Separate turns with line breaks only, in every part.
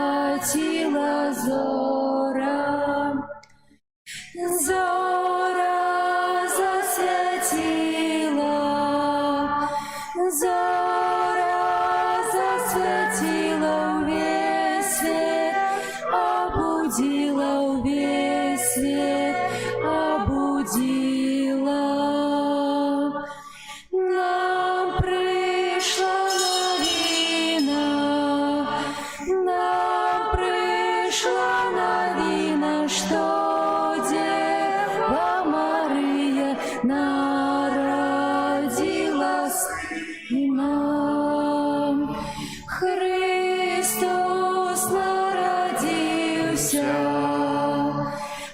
засвятила зора, зора засвятила, зора засвятила весь свет, обудила весь свет, обудила. Нам пришла новина, нам пришла новина, что Дева Мария народила сына. Христос народился,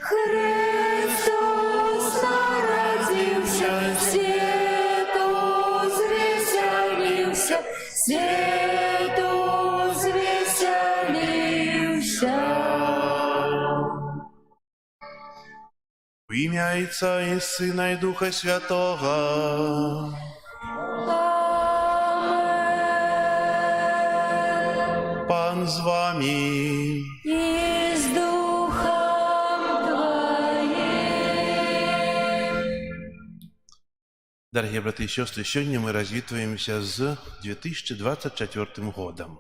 Христос народился, свет узвеселился, свет узвеселился.
В ім'я Отця і Сина і Духа Святого.
Амен.
Пан з вами.
И с Духом Твоим.
Дорогие браты и сестры, сегодня мы развітваемся з 2024 годом.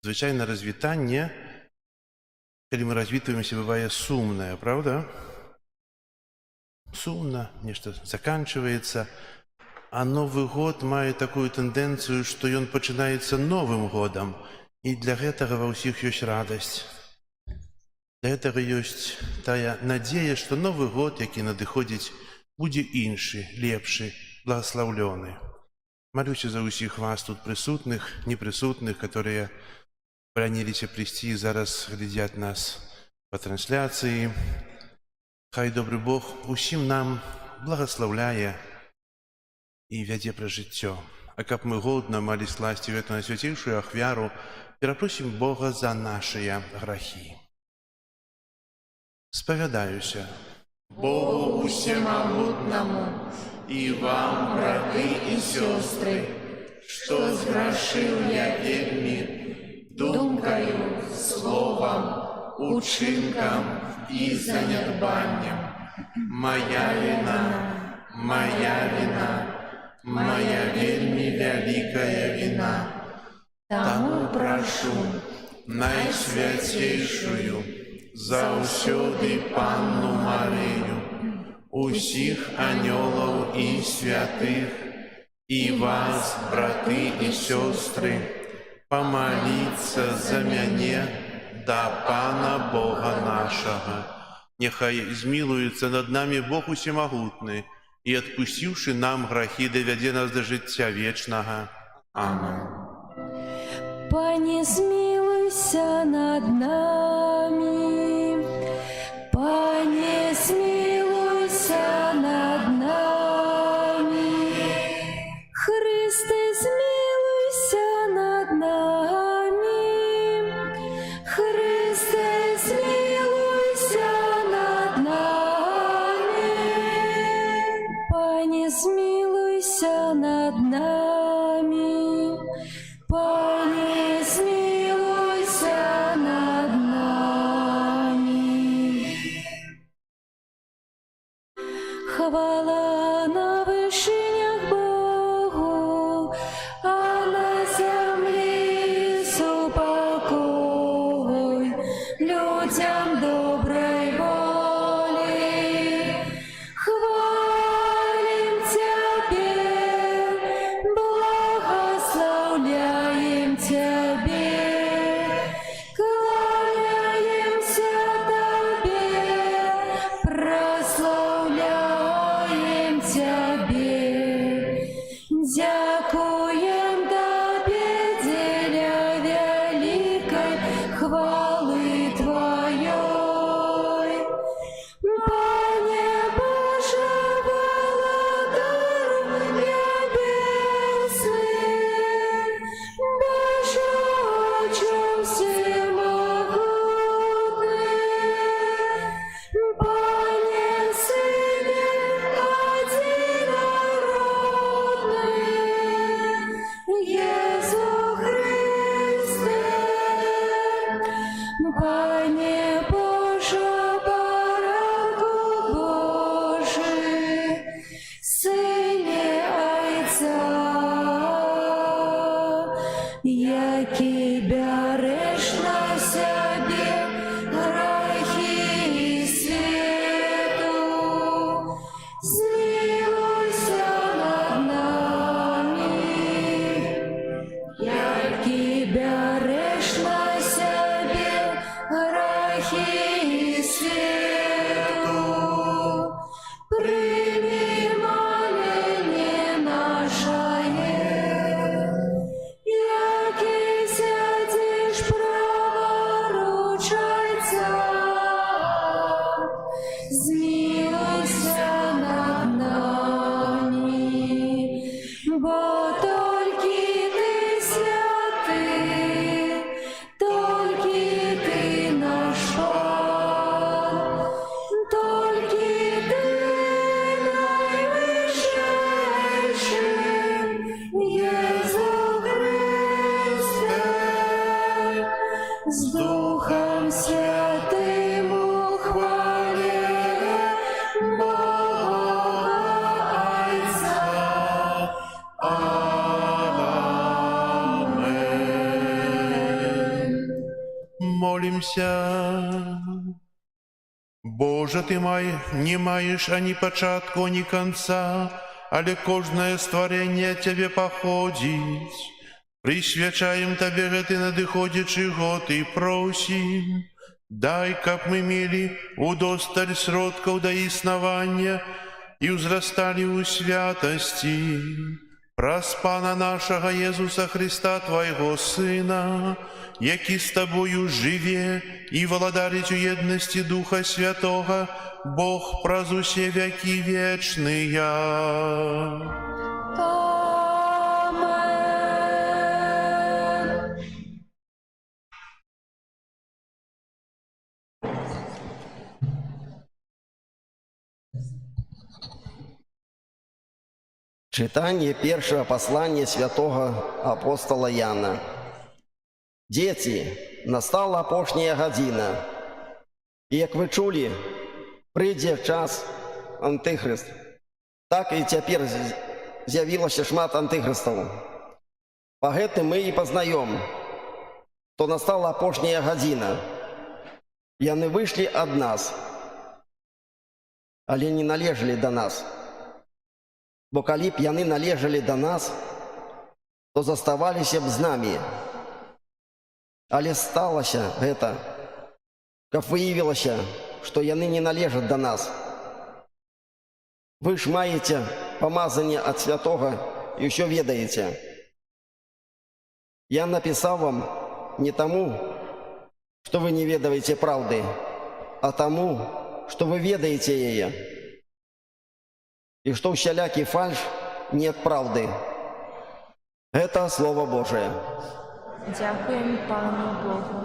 Звичайно, развітання, коли мы развітваемся, бывает сумное, правда? Сумно, нечто заканчивается, а Новый год мает такую тенденцию, что он починается Новым годом, и для этого во всех есть радость. Для этого есть тая надея, что Новый год, який надыходить, буде інший, лепший, благословлений. Молюся за усіх вас тут присутних, неприсутних, которые прийнялися прийти и зараз глядят нас по трансляции. Хай добрий Бог усім нам благословляє і вядзе пра жыццё. А каб мы годна мали сласці эту найсвятейшую ахвяру, перапросім Бога за наши грахи. Спавядаюся
Богу Всемогутному и вам, браты и сестры, что сгрешил я вельми думкою, словом, учинком и занедбанием. Моя вина, моя вина, моя вельми великая вина. Тому прошу найсвятейшую, заусюди Панну Марию, усіх анёлов и святых, и вас, браты и сестры, помолиться за мяне да Пана Бога нашего. Нехай змилуется над нами Бог Усемогутный, и, отпустивши нам грахи, доведе нас до життя вечного. Аминь.
Пане, смилуйся над нами, Пане, смилуйся над нами, Христе, смилуйся над нами, Христе, смилуйся над нами, Пане, смилуйся над нами, Пане, смилуйся над нами. Хвала на вышинях Богу, а на земле супокой людям доброй воли. Хвалим Тебе, благословляем Тебе, кланяемся Тебе, прославляем Тебе, дякуем Тебе, деля великой хвалы Твоей. Пане Боже, Володар небесный, Боже які бяреш на сябе грахі свету, змілуйся над намі, які бяреш на сябе грахі свету, прийми моленне нашае, які сядзеш праворуч Отця, змілуйся над намі, бо толькі Ти святий, толькі Ти наш Пан, толькі Ти найвищайший, Єзу Христе, з Духом Святим у хвалі Бога Отця. Амен.
Молимся. Боже, Ты не маешь ані початку, ані конца, але кожное створение Тебе походить. Присвячаем Тебе гэты надыходзячы год и просим, дай, каб мы мели удосталь сродкаў да існавання і ўзрасталі ў святасці. Праз Пана нашага Езуса Христа, Твайго Сына, які з Табою жыве і валадарыць у еднасці Духа Святога, Бог праз усе вякі вечныя.
Амен.
Читание первого послания святого апостола Яна. Дети, настала апошняя гадзіна. І як вы чулі, прыйдзе час антыхрыст. Так і цяпер з'явілася шмат антыхрыстаў. Па гэтым мы і пазнаём, што настала апошняя гадзіна. Яны выйшлі ад нас, але не належалі да нас. Бо калі б яны належалі да нас, то заставаліся б з намі. Але сталася гэта, каб выявілася, што яны не належаць да нас. Вы ж маеце памазанне ад святога і ўсё ведаеце. Я напісаў вам не таму, што вы не ведаеце праўды, а таму, што вы ведаеце яе. І што ўсялякі фальш не ад праўды. Гэта Слово Божие.
Дякуємо Пану Богу.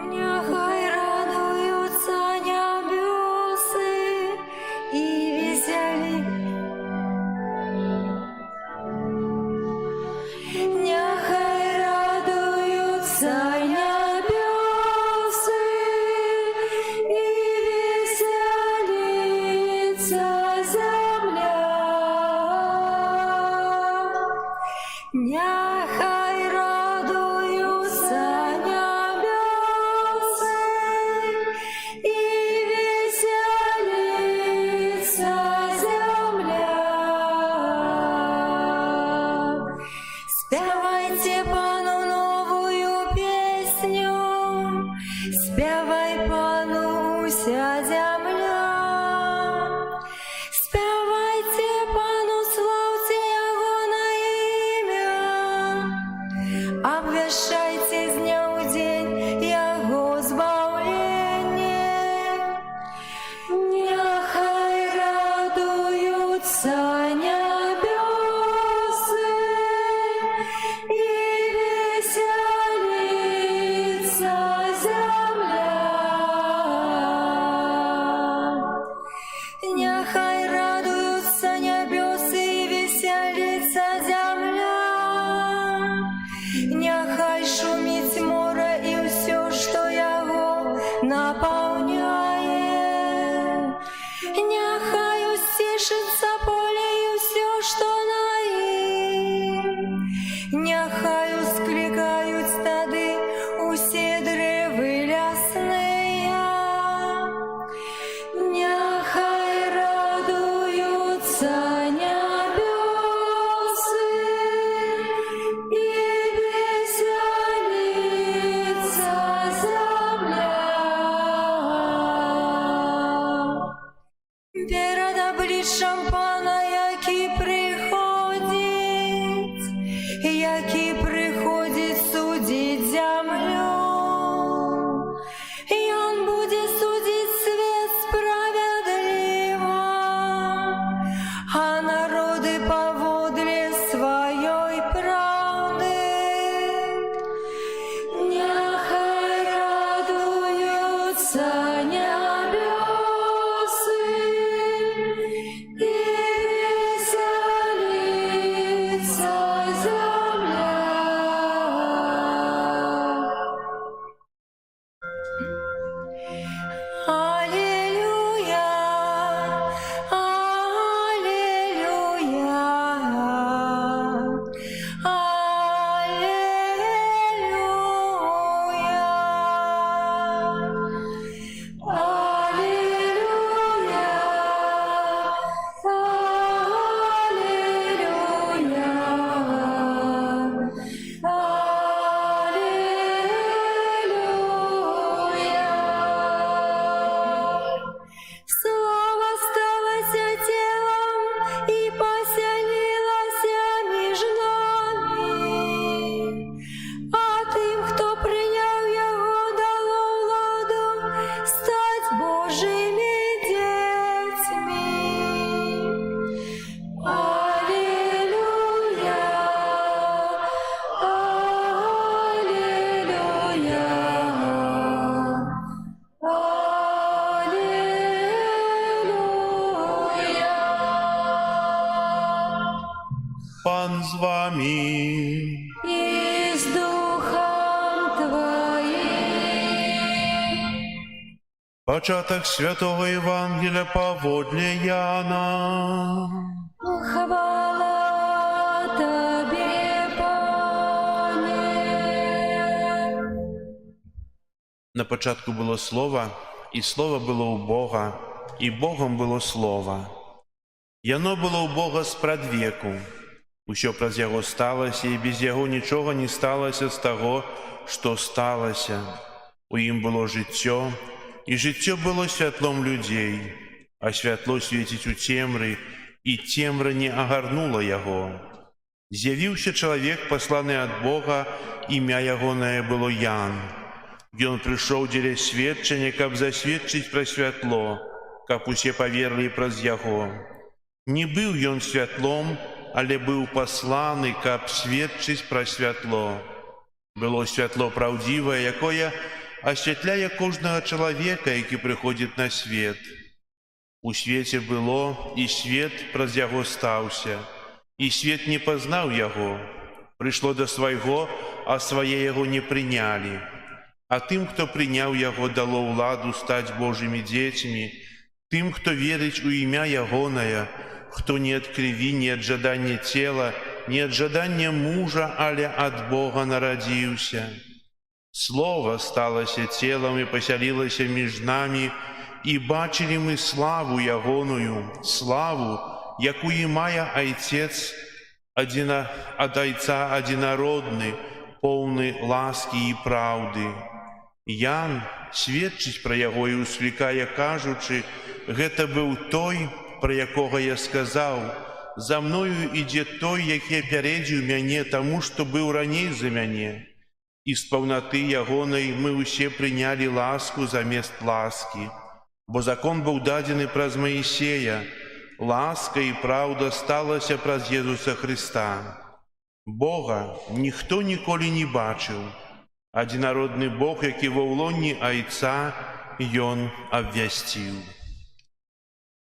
Нехай радуються небеси і веселі. Нехай радуються небеси і веселиться земля. Нехай радуються небеси і веселиться земля. Спявайте Пану новую песню, спявай Пану уся земля. Спявайте Пану, славьте Его на имя, обвящайте з дня у день Его збавление. Нехай радуются небесы і веселиться земля. Нехай радуются небесы и веселится земля. які прыходзіць судзіць зямлю. Ён будзе судзіць свет справядліва, а народы паводле сваёй праўды. Няхай радуюцца нябёсы і весяліцца зямля. Аллилуйя, аллилуйя, Слово сталося телом і поселилося між нами. А тим, хто прийняв його, дало владу стать Божими дітьми. Аллилуйя, аллилуйя.
Пан з вами.
И с Духом Твоим.
Початок святого Євангелія поводле Яна.
Хвала Тебе, Пане.
На початку було Слово, і Слово було у Бога, і Богом було Слово. Яно було у Бога спрадвеку. Усё праз Яго сталася, і без Яго нічога не сталася з таго, што сталася. У ім было жыццё, і жыццё было святлом людзей, а святло свеціць у цемры, і цемра не агарнула яго. З'явіўся чалавек, пасланы ад Бога, імя ягонае было Ян. Ён прыйшоў дзеля сведчання, каб засведчыць пра святло, каб усе паверлі праз яго. Не быў ён святлом, але быў пасланы, каб сведчыць пра святло. Было святло праўдзівае, якое асвятляе кожнага чалавека, які прыходзіць на свет. У свеце было, і свет праз яго стаўся, і свет не пазнаў яго. Прыйшло да свайго, а свае яго не прынялі. А тым, хто прыняў яго, дало ўладу стаць Божымі дзецьмі, тым, хто верыць у імя ягонае, хто не ад крыві, не ад жадання цела, не ад жадання мужа, але ад Бога нарадзіўся. Слово сталася целам і пасялілася між намі, і бачылі мы славу ягоную, славу, якую мае Айцец ад Айца адзінародны, поўны ласкі і праўды. Ян сведчыць пра яго і ўсвікае, кажучы, гэта быў той, пра якога я сказаў: «За мною ідзе той, які апярэдзіў мяне, таму, што быў раней за мяне». І з паўнаты ягонай мы ўсе прынялі ласку замест ласкі, бо закон быў дадзены праз Маісея, ласка і праўда сталася праз Езуса Хрыста. Бога ніхто ніколі не бачыў. Адзінародны Бог, які ва ўлоне Айца, Ён абвясціў.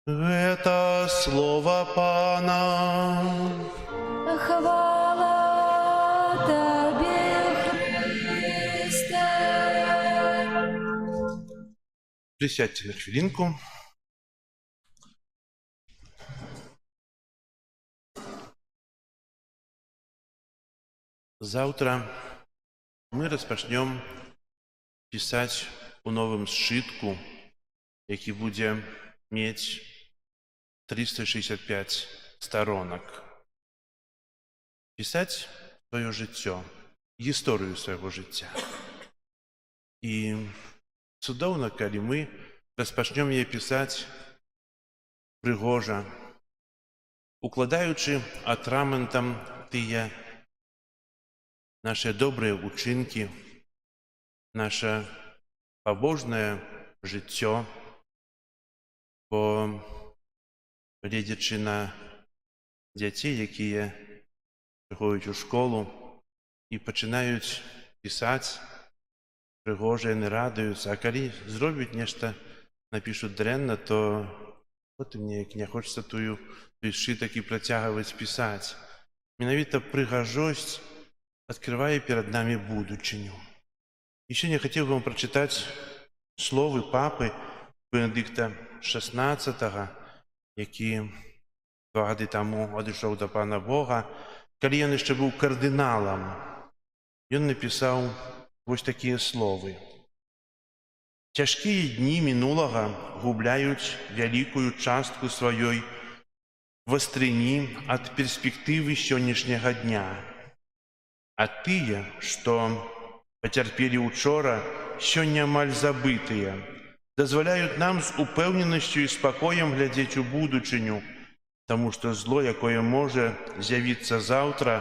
Гэта слова Пана.
Хвала Тебе, Христе.
Присядьте на хвилинку. Завтра мы распачнем пісаць у новым сшытку, які будзе мець 365 сторонок. Пісаць сваё жыццё, гісторыю свайго жыцця. І цудоўна, калі мы распачнем яе пісаць прыгожа, укладаючы атраментам тыя наши добрыя ўчынкі, наше пабожнае жыццё, бо гледзячы на дзяцей, якія прыходзяць у школу і пачынаюць пісаць, прыгожа яны радуюцца, а калі зробяць нешта, напішуць дрэнна, то потым неяк не хочацца той сшытак і працягваць пісаць. Менавіта прыгажосць адкрывае перад намі будучыню. І сёння хацеў вам прачытаць словы папы Бенедыкта XVI, які 2 гады таму адышоў да Пана Бога, калі ён яшчэ быў кардыналам. Ён напісаў вось такія словы. «Цяжкія дні мінулага губляюць вялікую частку сваёй вастрыні ад перспектывы сённяшняга дня. А тыя, што пацярпелі учора, сёння амаль забытыя, дазваляюць нам з упэўненасцю і спакоем глядзець у будучыню, таму што зло, якое можа з'явіцца заўтра,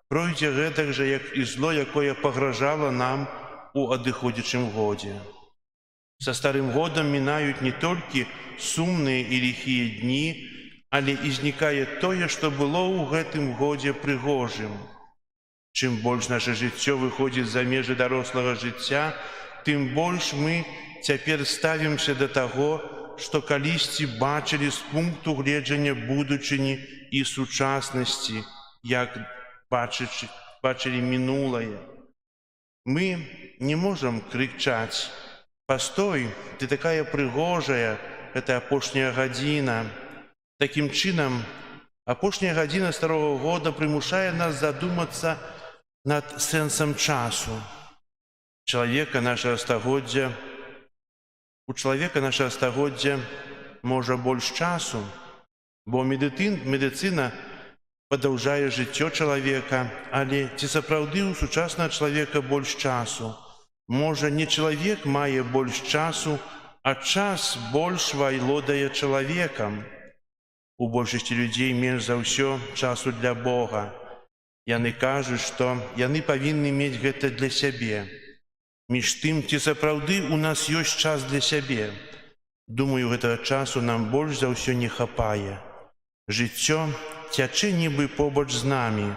пройдзе гэтак жа, як і зло, якое пагражала нам у адыходзячым годзе. Са старым годам мінаюць не толькі сумныя і ліхія дні, але і знікае тое, што было ў гэтым годзе прыгожым. Чым больш наше жыццё выходзіць за межы дарослага жыцця, тым больш мы цяпер ставімся да таго, што калісьці бачылі з пункту гледжання будучыні і сучаснасці, як бачылі мінулае. Мы не можам крычаць: «Пастой, ты такая прыгожая, гэта апошняя гадзіна». Такім чынам, апошняя гадзіна старога года прымушае нас задумацца над сэнсам часу. У чалавека нашага стагоддзя можа больш часу, бо медыцына падаўжае жыццё чалавека, але ці сапраўды ў сучаснага чалавека больш часу? Можа, не чалавек мае больш часу, а час больш валодае чалавекам. У большасці людзей менш за ўсё часу для Бога. Яны кажуць, што яны павінны мець гэта для сябе. Між тым, ці сапраўды у нас ёсць час для сябе? Думаю, гэтага часу нам больш за ўсё не хапае. Жыццё цячэ нібы побач з намі.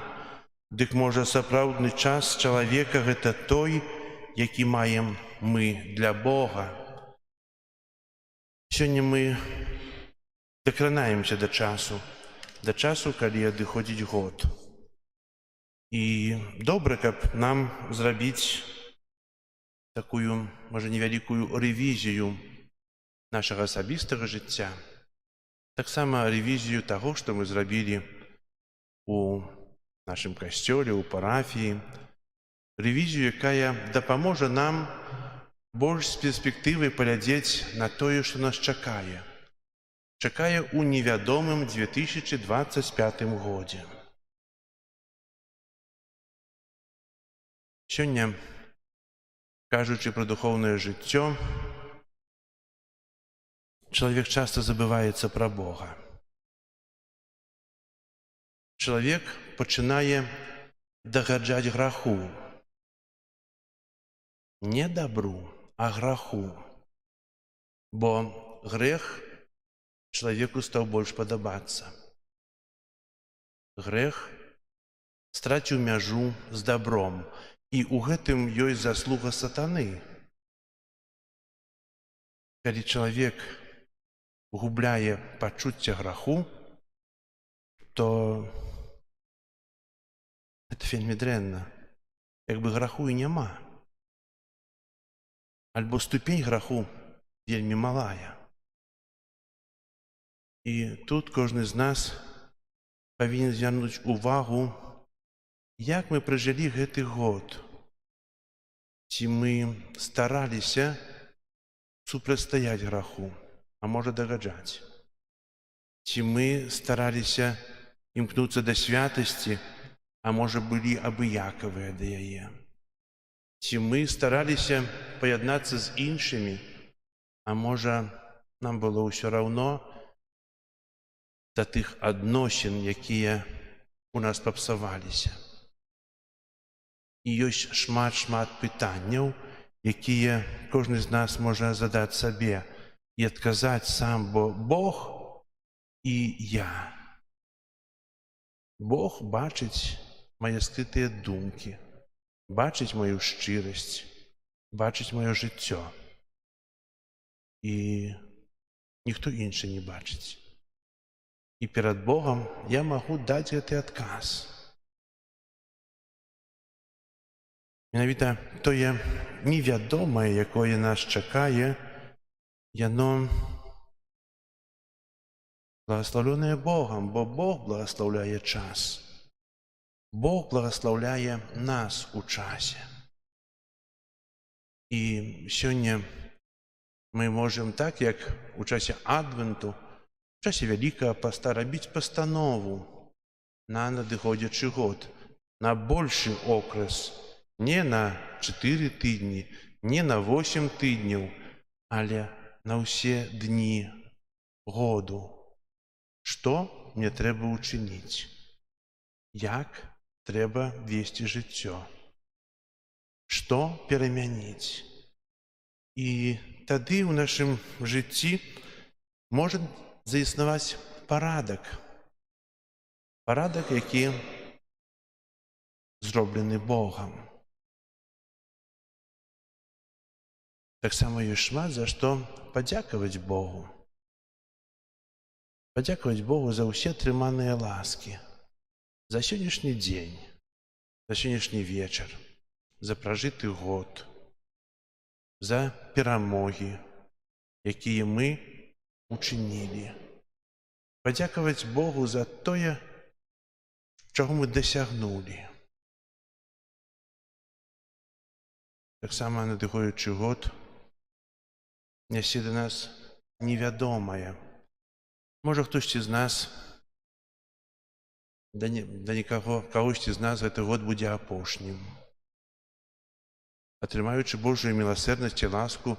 Дык можа, сапраўдны час чалавека — гэта той, які маем мы для Бога. Сёння мы дакранаемся да часу, калі адыходзіць год. І добра, каб нам зрабіць такую, можа, невялікую рэвізію нашага асабістага жыцця, таксама рэвізію таго, што мы зрабілі у нашым касцёле, у парафіі, рэвізію, якая дапаможа нам больш з перспектывай паглядзець на тое, што нас чакае. Чакае ў невядомым 2025 годзе. Сёння, кажучы пра духоўнае жыццё, чалавек часта забываецца пра Бога. Чалавек пачынае дагаджаць граху. Не дабру, а граху. Бо грэх чалавеку стаў больш падабацца. Грэх страціў мяжу з дабром, і ў гэтым ёсць заслуга сатаны. Калі чалавек губляе пачуцце граху, то гэта вельмі дрэнна, як бы граху і няма. Альбо ступень граху вельмі малая. І тут кожны з нас павінен звярнуць увагу, як мы пражылі гэты год. Ці мы стараліся супрацьстаяць граху, а можа дагаджаць. Ці мы стараліся імкнуцца да святасці, а можа былі абыякавыя да яе. Ці мы стараліся паяднацца з іншымі, а можа нам было ўсё раўно да тых адносін, якія у нас папсаваліся. І ёсць шмат пытанняў, якія кожны з нас можа задаць сабе і адказаць сам, бо Бог і я. Бог бачыць мае скрытыя думкі, бачыць маю шчырасць, бачыць маё жыццё. І ніхто іншы не бачыць. І перад Богам я магу даць гэты адказ. Менавіта тое невядомае, якое нас чакае, яно благаслаўлёнае Богам, бо Бог благаслаўляе час. Бог благаслаўляе нас у часе. І сёння мы можам так, як у часе Адвенту, у часе Вялікага паста рабіць пастанову на надыходзячы год, на большы окрэс, не на 4 тыдні, не на 8 тыдняў, але на ўсе дні году. Што мне трэба ўчыніць? Як трэба весці жыццё? Што перамяніць? І тады ў нашым жыцці можа заіснаваць парадак. Парадак, які зроблены Богам. Таксама ёсць шмат за што падзякаваць Богу. Падзякаваць Богу за ўсе атрыманыя ласкі, за сённяшні дзень, за сённяшні вечар, за пражыты год, за перамогі, якія мы учынілі. Падзякаваць Богу за тое, чаго мы дасягнулі. Таксама надыходзячы год нясе да нас невядомае. Можа, хтосьці з нас, кагосьці з нас гэты год будзе апошнім. Атрымаючы Божую міласэрнасць і ласку,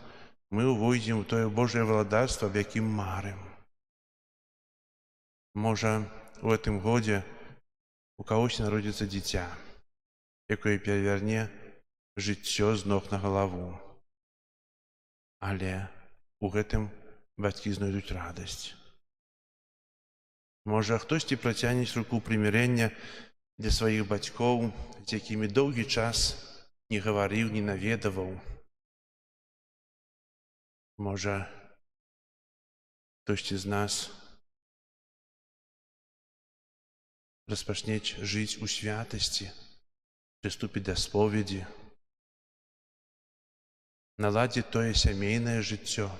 мы увойдзем у тое Божае валадарства, аб якім марым. Можа, у гэтым годзе у кагосьці народзіцца дзіця, якое перавярне жыццё з ног на галаву. Але у гэтым бацькі знойдуць радасць. Можа, хтосьці працягнець руку прымірэння для сваіх бацькоў, з якімі доўгі час не гаварыў, не наведаваў. Можа, хтосьці з нас распачнець жыць у святасці, прыступіць да споведзі, наладзіць тое сямейнае жыццё.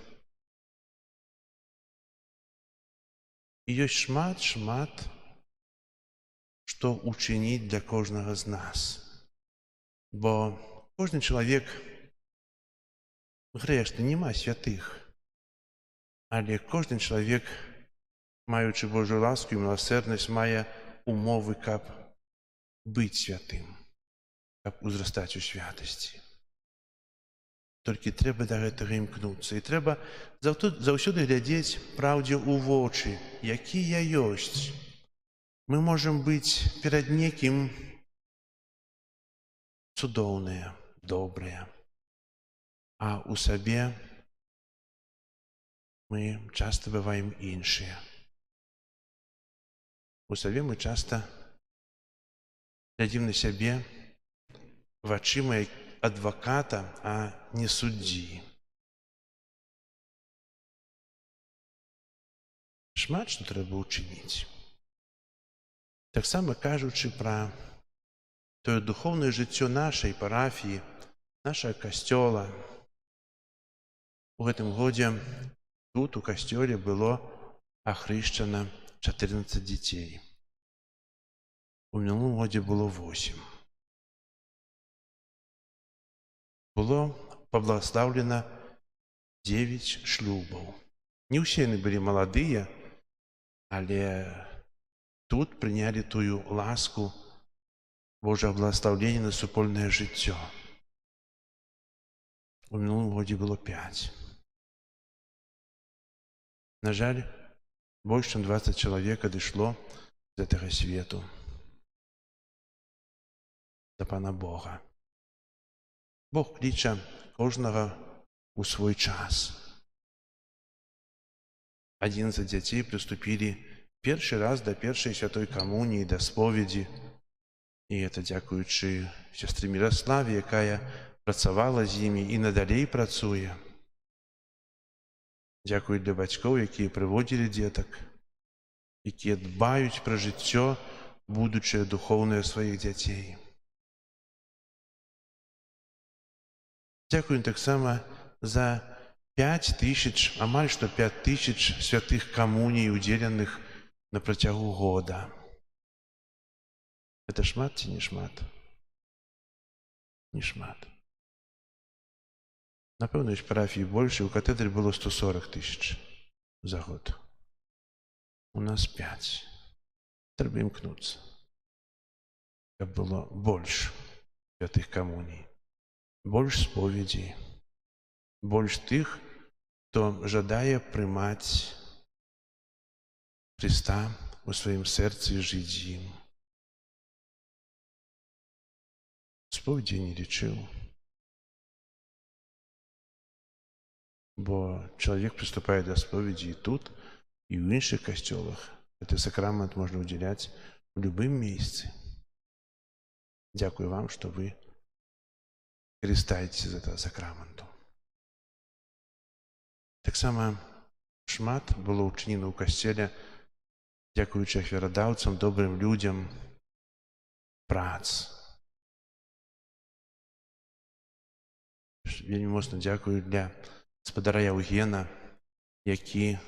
І ёсць шмат, што ўчыніць для кожнага з нас. Бо кожны чалавек грэшны, няма святых. Але кожны чалавек, маючы Божую ласку і міласэрнасць, мае умовы, каб быць святым, каб узрастаць у святасці. Толькі трэба да гэтага імкнуцца. І трэба заўсёды глядзець праўдзе ў вочы, якія ёсць. Мы можам быць перад некім цудоўныя, добрыя, а ў сабе мы часта бываем іншыя. У сабе мы часта глядзім на сябе вачыма адваката, а не суддзі. Шмат што трэба ўчыніць. Таксама кажучы пра тое духоўнае жыццё нашай парафіі, нашага касцёла. У гэтым годзе тут, у касцёле, было ахрышчана 14 дзяцей. У мінулым годзе было 8. Было паблагаслаўлена 9 шлюбаў. Не ўсе яны былі маладыя, але тут прынялі тую ласку Божага благаслаўлення на супольнае жыццё. У мінулым годзе было 5. На жаль, больш чым 20 чалавек адышло з гэтага свету да Пана Бога. Бог кліче кожного у свой час. 11 дзяцей прыступілі першы раз да першай святой камуніі, да споведзі. І это дзякуючы сястры Міраславе, якая працавала з імі і надалей працуе. Дзякую для бацькоў, якія прыводзілі дзетак, якія дбаюць пра жыццё будучае духоўнае сваіх дзяцей. Дзякую таксама за 5000, амаль што 5000 святых камуній, удзеленых на працягу года. Это шмат ці не шмат? Не шмат. Напэўна, ёсць парафіі больш, у катедры было 140 000 за год. У нас 5. Трэба імкнуцца, каб было больш святых камуній, больш споведзей, больш тых, хто жадае прымаць Хрыста у сваім сэрцы і жыць з ім. Споведзі не лічыў, бо чалавек прыступае да споведзі і тут, і ў іншых касцёлах. Гэты сакрамент можна ўдзяляць у любым месцы. Дзякую вам, што вы карыстаецеся з гэтага сакраменту. Таксама шмат было ўчынена ў касцеле, дзякуючы ахвярадаўцам, добрым людзям, прац. Вельмі моцна дзякую для гаспадара Яўгена, які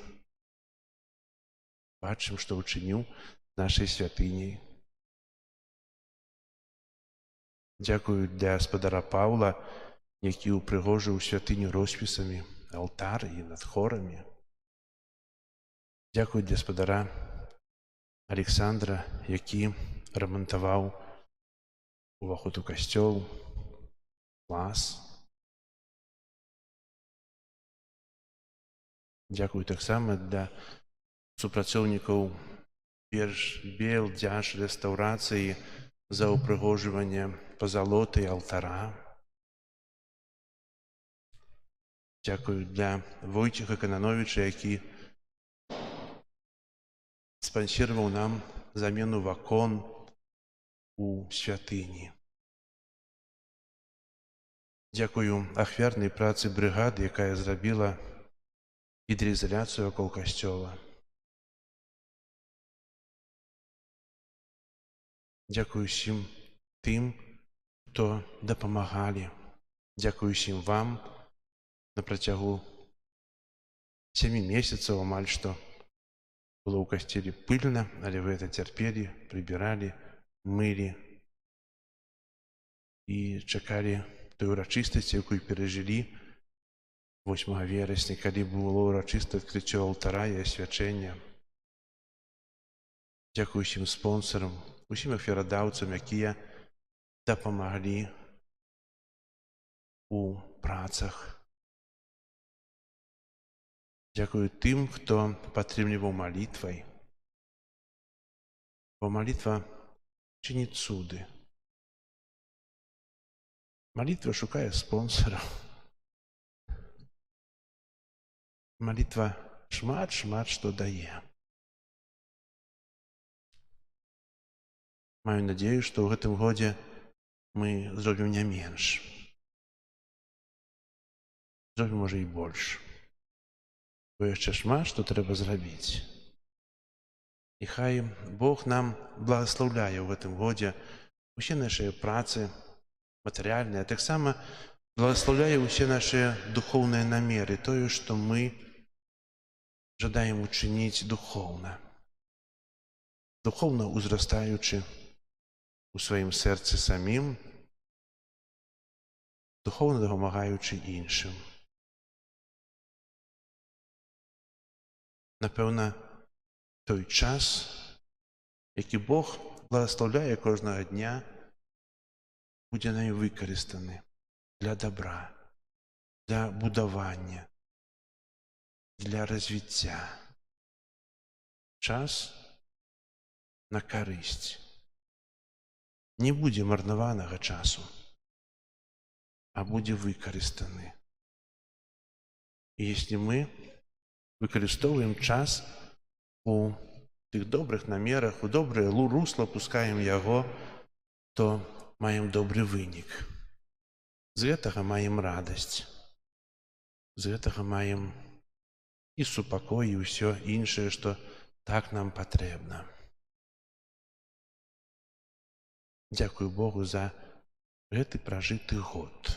бачым, што ўчыніў нашай святыняй. Дзякую для гаспадара Паўла, які ўпрыгожыў святыню роспісамі, алтар і над хорамі. Дзякую для гаспадара Александра, які рамантаваў уваход у касцёл, клас. Дзякую таксама для супрацоўнікаў Белдзяж рэстаўрацыі за ўпрыгожванне пазалоты алтара. Дзякую для Войцеха Канановіча, які спансіраваў нам замену вакон у святыні. Дзякую ахвярнай працы брыгады, якая зрабіла гідраізаляцыю вакол касцёла. Дзякую усім тым, хто дапамагалі. Дзякую усім вам на працягу 7 месяцаў амаль што было ў касцеле пыльна, але вы гэта цярпелі, прыбіралі, мылі і чакалі той урачыстасці, якую перажылі 8 верасня, калі было ўрачыстае адкрыццё алтара і асвячэння. Дзякую усім спонсарам, усім ахвярадаўцам, якія дапамаглі у працах. Дзякую тым, хто падтрымліваў малітвай, бо малітва чыніць цуды. Малітва шукае спонсараў. Малітва шмат што дае. Маю надзею, што ў гэтым годзе мы зробім не менш. Зробім, можа, і больш. Бо яшчэ шмат што трэба зрабіць. І хай Бог нам благаслаўляе ў гэтым годзе усе нашыя працы матэрыяльныя, а таксама благаслаўляе ўсе нашыя духоўныя намеры, тое, што мы жадаем учыніць духоўна. Духоўна ўзрастаючы у сваім сэрцы самім, духоўна дапамагаючы іншым. Напэўна, той час, які Бог благаслаўляе кожнага дня, будзе нами выкарыстаны для добра, для будавання, для развіцця. Час на карысць. Не будзе марнаванага часу. а будзе выкарыстаны. І если мы выкарыстоўваем час у тых добрых намерах, у добрае русла пускаем яго, то маем добры вынік. З гэтага маем радасць. З гэтага маем і супакой, і ўсё іншае, што так нам патрэбна. Дзякую Богу за гэты пражыты год.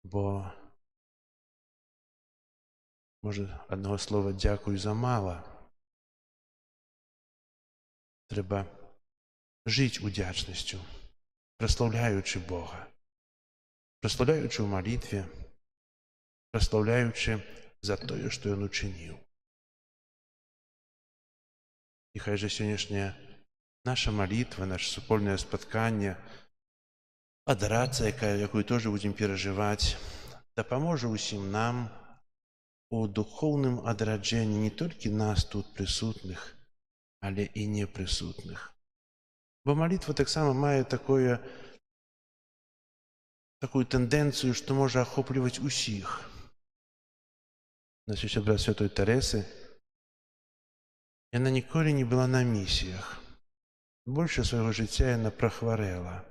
Бо, можа, аднаго слова «дзякуй» замала. Трэба жыць удзячнасцю, праслаўляючы Бога, праслаўляючы ў малітве, праслаўляючы за тое, што Ён учыніў. І хай жа сённяшняя наша малітва, наше супольнае спатканне, адарацыя, якую тоже будзем перажываць, дапаможа ўсім нам у духоўным адраджэнні не толькі нас тут прысутных, але і непрысутных. Бо малітва таксама мае такую тэндэнцыю, што можа ахопліваць усіх. Наша сябра святой Тэрэсы, яна ніколі не была на місіях. Больше свайго жыцця яна прахварэла.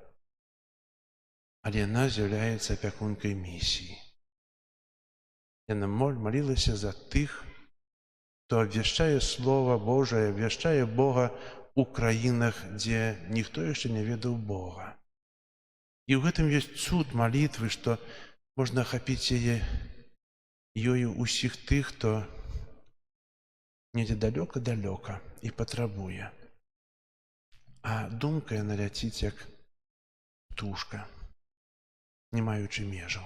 Але яна з'яўляецца апякункай місіі. Яна малілася за тых, хто абвяшчае Слова Божае, абвяшчае Бога у краінах, дзе ніхто яшчэ не ведаў Бога. І ў гэтым ёсць цуд малітвы, што можна ахапіць ёю ўсіх тых, хто недзе далёка-далёка і патрабуе. А думка яна ляціць як птушка, не маючы межаў.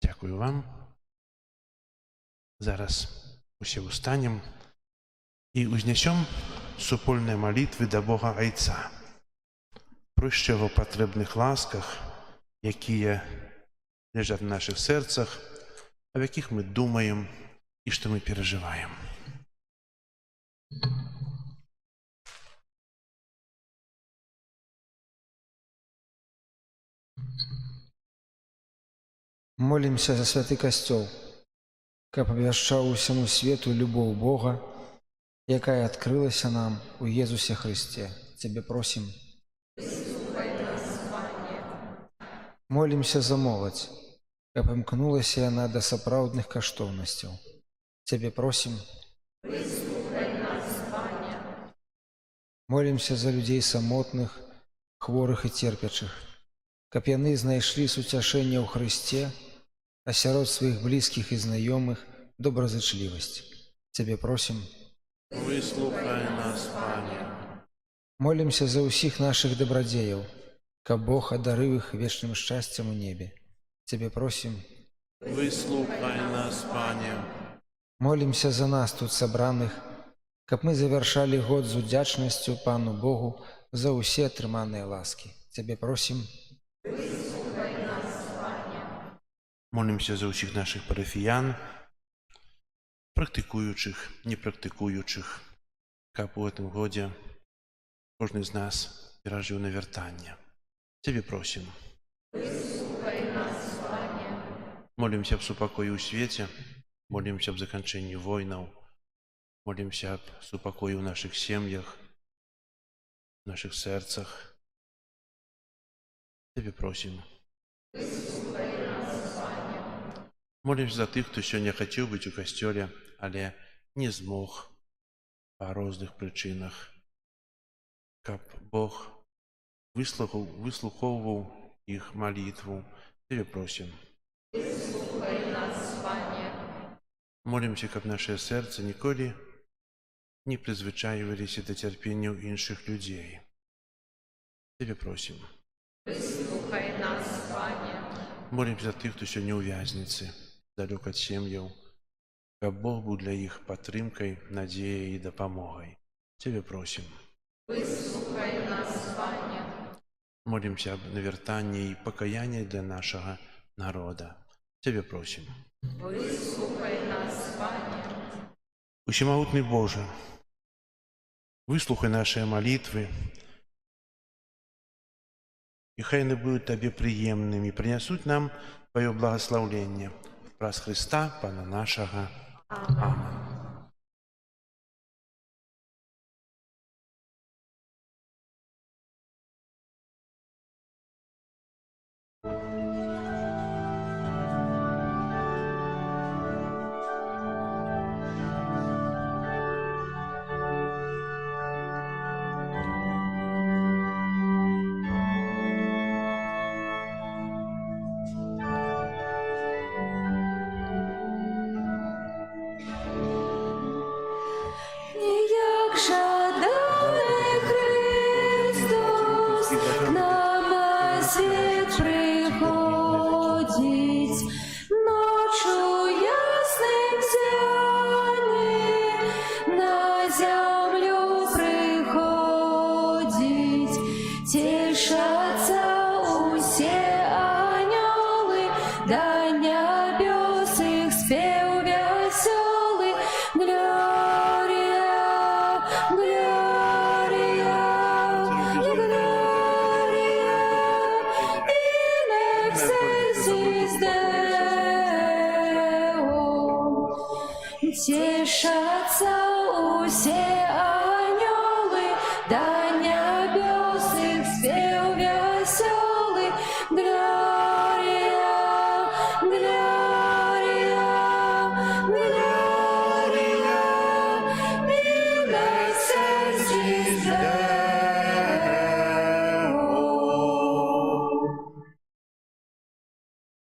Дзякую вам. Зараз усе ўстанем і ўзнясём супольныя малітвы да Бога Айца. Просячы Яго патрэбных ласках, якія ляжаць в нашых сэрцах, а в якіх мы думаем і што мы перажываем.
Молімся за святы касцёл, каб абвяшчаў усяму свету любоў Бога, якая адкрылася нам у Езусе Христе. Цябе просім. Молімся за моладзь, каб імкнулася яна да сапраўдных каштоўнасцяў. Цябе просім. Молімся за людзей самотных, хворых і церпячых, каб яны знайшлі суцяшэнне ў Хрысце, а сярод сваіх блізкіх і знаёмых добразычлівасць. Цябе просім.
Выслухай нас, Пане.
Молімся за ўсіх нашых дабрадзеяў, каб Бог адарыў іх вечным шчасцем у небе. Цябе просім.
Выслухай нас, Пане.
Молімся за нас тут сабраных, каб мы завяршалі год з удзячнасцю Пану Богу за ўсе атрыманыя ласкі. Цябе просім.
Молімся за ўсіх нашых парафіян, практыкуючых, непрактыкуючых, каб у гэтым годзе кожны з нас перажыў навяртанне. Цябе просім. Молімся аб супакоі ў свеце, молімся аб заканчэнні войнаў, молімся аб супакоі ў нашых сем'ях, у нашых сэрцах. Цябе просім. Молімся за тых, хто сёння хацеў быць у касцёле, але не змог па розных прычынах, каб Бог выслухоўваў іх малітву. Цябе просім. Молімся, каб нашае сэрца ніколі не прызвычаіваліся да цярпенняў іншых людзей. Цябе просім. Молімся за тых, хто сёння ў вязніцы, далёка ад сем'яў, каб Бог быў для іх падтрымкай, надзеяй і дапамогай. Цябе просім. Молімся аб навяртанні і пакаянні для нашага народа. Цябе просім. Усемагутны Боже, выслухай наши молитвы, и хай они будут Тебе приемными, принесут нам Твое благословение. Праз Христа, Пана нашего. Аминь.
Як жадає Христос к нам на світ приходить, ночью ясным зяне на землю приходить, тешатся усе анёлы, да небес их спев веселый. Глория, Глория, Глория, in excelsis Deo. Тешатся усе анёлы, да небес их спев веселый. Глория, Глория, Глория, in excelsis Deo.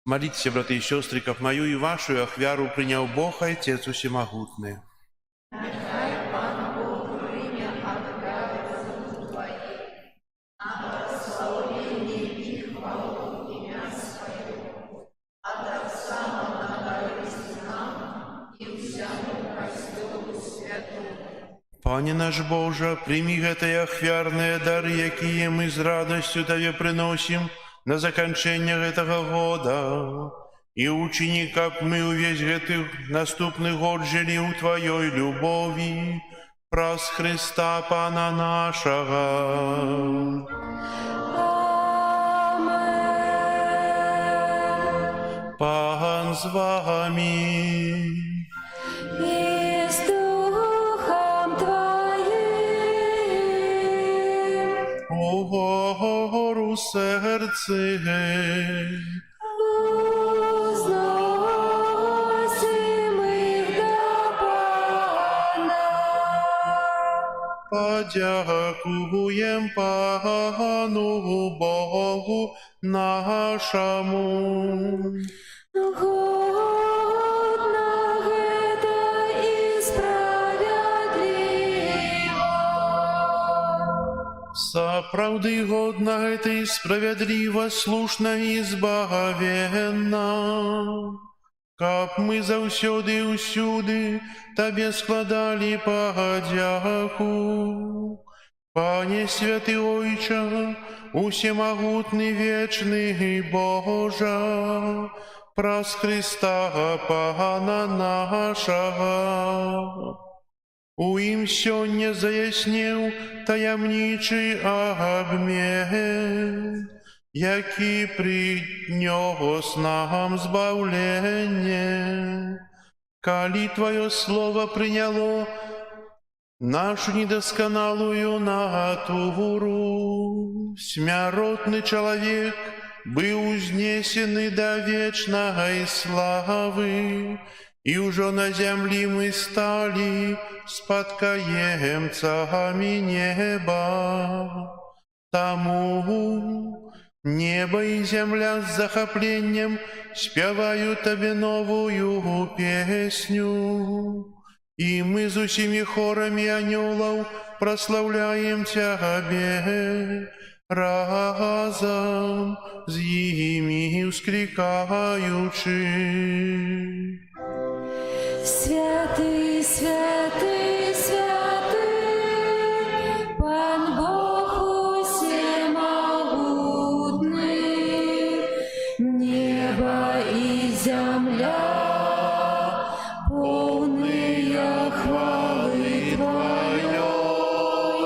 Молитесь, братья и сестры, как мою и вашу ахвяру принял Бог, Отец Всемогутный. Пане наш Боже, прими гэтыя ахвярныя дары, якія мы з радасцю Табе прыносім на заканчэнне гэтага года. І учини, каб мы увесь гэты наступны год жылі ў Тваёй любові, праз Христа Пана нашага.
Amen.
Пан з вами.
И с Духом Твоим
Угору серце,
возносим их до Пана.
подякуем Пану Богу нашему.
Годно это и справедливо.
Сапраўды годна гэта і справядліва, слушна і збагавенна. Каб мы заўсёды і ўсюды Табе складалі падзяку. Пане святы Ойча, усемагутны вечны Божа, праз Христа Пана нашага. У ім сёння заяснеў таямнічы абмен, які прынёс нам збаўленне. Калі Твоё слово прыняло нашу недасканалую натуру, смяротны чалавек быў узнесены да вечнай славы, і ўжо на зямлі мы сталі спадкаемцамі неба. Таму небо і зямля з захапленнем спяваю Табе новую песню. І мы з усімі хорамі анёлаў праслаўляем Цябе, разам з імі ўсклікаючы.
Святый, святый, святый, Пан Бог всемогутный, небо и земля полные хвалы Твоей.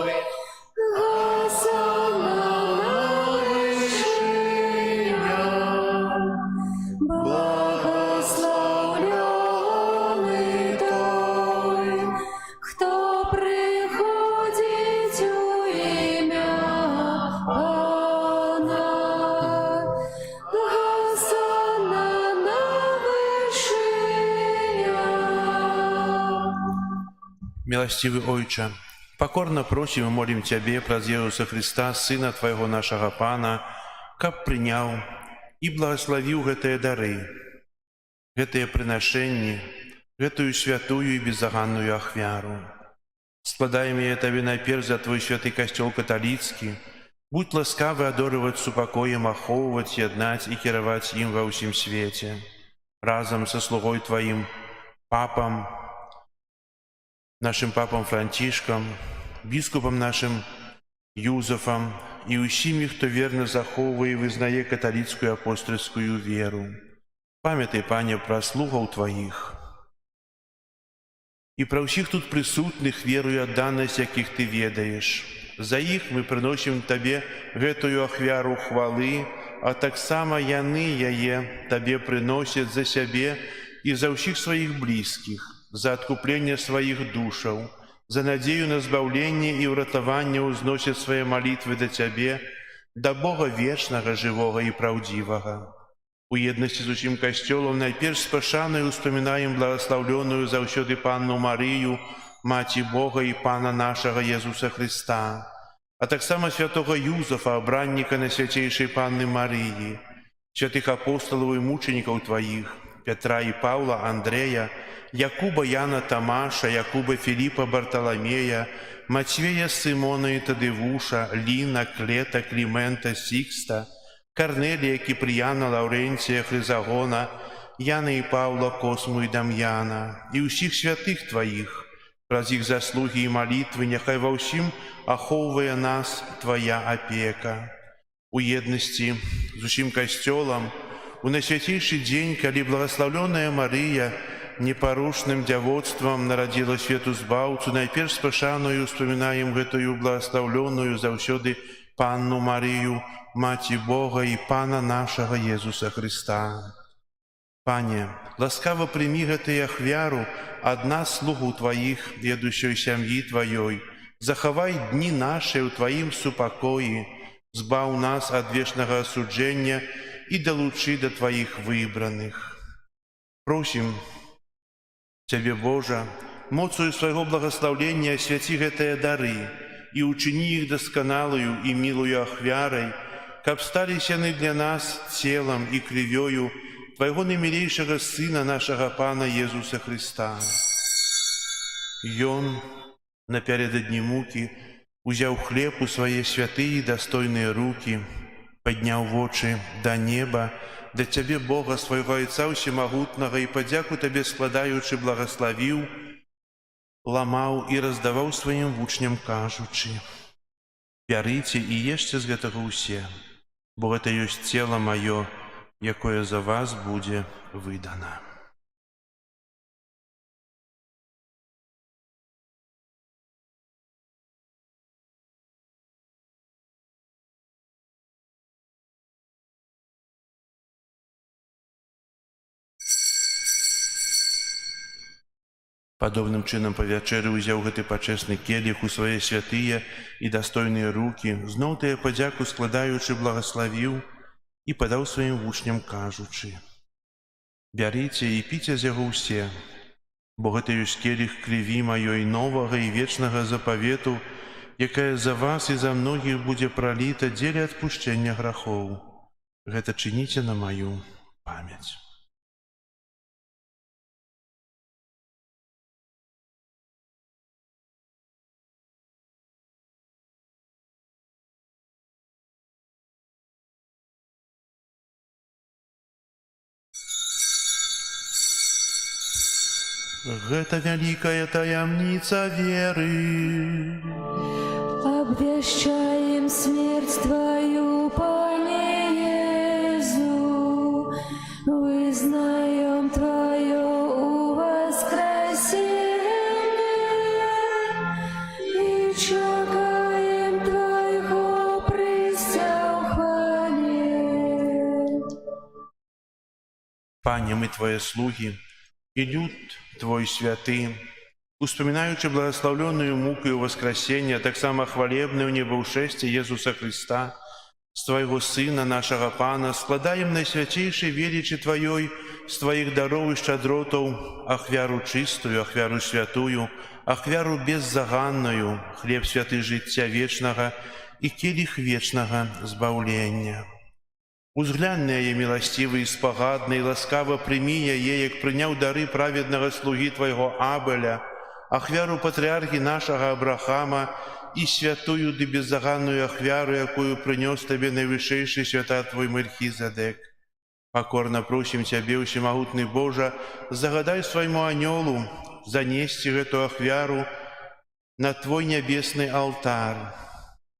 Милостивый Ойче, покорно просим и молим Тебе, праз Иисуса Христа, Сына Твоего нашего Пана, каб принял и благословил гэтыя дары, гэтыя прынашэнні, гэтую святую и беззаганную ахвяру. Складаем я Тебе найперш за Твой святый костел католицкий. Будь ласкавы адорывать с упокоем, ахоўваць, яднаць и кіраваць им во всем свете. Разом со слугой Твоим, папом, нашим папом Франтишком, біскупом нашим Юзефом и усімі, хто верно захоўвае и вызнае католицкую апостольскую веру. Памятай, Пане, про слугаў Твоих и про ўсіх тут присутных веру и отданность, якіх Ты ведаешь. За іх мы прыносім Табе гэтую ахвяру хвалы, а таксама яны яе Табе прыносяць за сябе и за ўсіх сваіх блізкіх, за адкупленне сваіх душаў, за надзею на збаўленне и ўратаванне узносяць свае малітвы да Цябе, да Бога вечнага, жывога и праўдзівага. У еднасці з усім касцёлам найперш з пашанай успамінаем благаслаўлёную заўсёды Панну Марыю, Маці Бога и Пана нашага Иисуса Христа, а таксама святого Юзефа, абранніка Найсвяцейшай Панны Марыі, святых апостолаў и мучеников Твоих, Петра и Павла, Андрея, Якуба, Яна, Тамаша, Якуба, Филиппа, Бартоломея, Матвея, Симона и Тадевуша, Лина, Клета, Климента, Сикста, Корнелия, Киприяна, Лаврентия, Хризагона, Яна и Павла, Косму и Дамьяна, и усіх святых Твоих. Праз іх заслуги и молитвы няхай ва ўсім ахоўвае нас Твоя опека. У еднасці з усім касцёлам, у найсвятейшы дзень, калі благословленная Марыя непарушным дзявоцтвам народила свету збаўцу, найперш з пашаною успамінаем гэтую благословленную заўсёды Панну Марыю, Маці Бога и Пана нашага Иисуса Христа. Пане, ласкаво прими гэтую ахвяру ад нас, слугу Твоих, ведущей сям'і Твоей, захавай дни наши у Твоим супокои, збаў нас от вечного осуджения и долучи до Твоих выбранных. Просим Тебе, Боже, моцою своего благословления освяти гэтыя дары и учини их досконалую и милую ахвярой, каб стались яны для нас телом и кривёю Твоего наимилейшего Сына нашего Пана Иисуса Христа. Ён, напярэдадні муки, узяў хлеб у свои святые и достойные руки, поднял вочы до неба, да Тебе, Бога, своего Отца Всемогутного, и подяку Тебе складаючы благословил, ламаў и раздаваў своим вучням, кажучы: «Бярыце и ешьте з гэтага ўсе, бо гэта ёсць тело маё, якое за вас будзе выдано». Падобным чынам па вячэры ўзяў гэты пачэсны келіх у свае святыя і дастойныя рукі, зноў тыя падзяку складаючы благаславіў і падаў сваім вучням, кажучы: «Бярыце і піце з яго ўсе, бо гэта ёсць келіх крыві маёй новага і вечнага запавету, якая за вас і за многіх будзе праліта дзеля адпушчэння грахоў. Гэта чыніце на маю памяць». Гэта вялікая таямніца веры.
Обвещаем смерть Твою, Пане Иису, вызнаем Твое воскресение и чекаем Твоего прыся в хвале.
Пане, мы Твои слуги, и люд Твой святый, успоминаючи благословленную мукою воскресения, так само хвалебную небоушествие Иисуса Христа, с Твоего Сына, нашего Пана, складаем найсвятейшей величи Твоей, с Твоих даров и щедротов, ахвяру чистую, ахвяру святую, ахвяру беззаганную, хлеб святы жыцця вечнага і келіх вечнага збаўлення. Узглянь на яе міласцівы і спагадны, і ласкава прымі яе, як прыняў дары праведнага слугі твайго Абеля, ахвяру патрыархі нашага Абрахама і святую ды беззаганную ахвяру, якую прынёс табе найвышэйшы свята твой Мельхізедек. Покорно просім Цябе, усемагутны Божа, загадай свайму анёлу занесці гэту ахвяру на Твой нябесны алтар,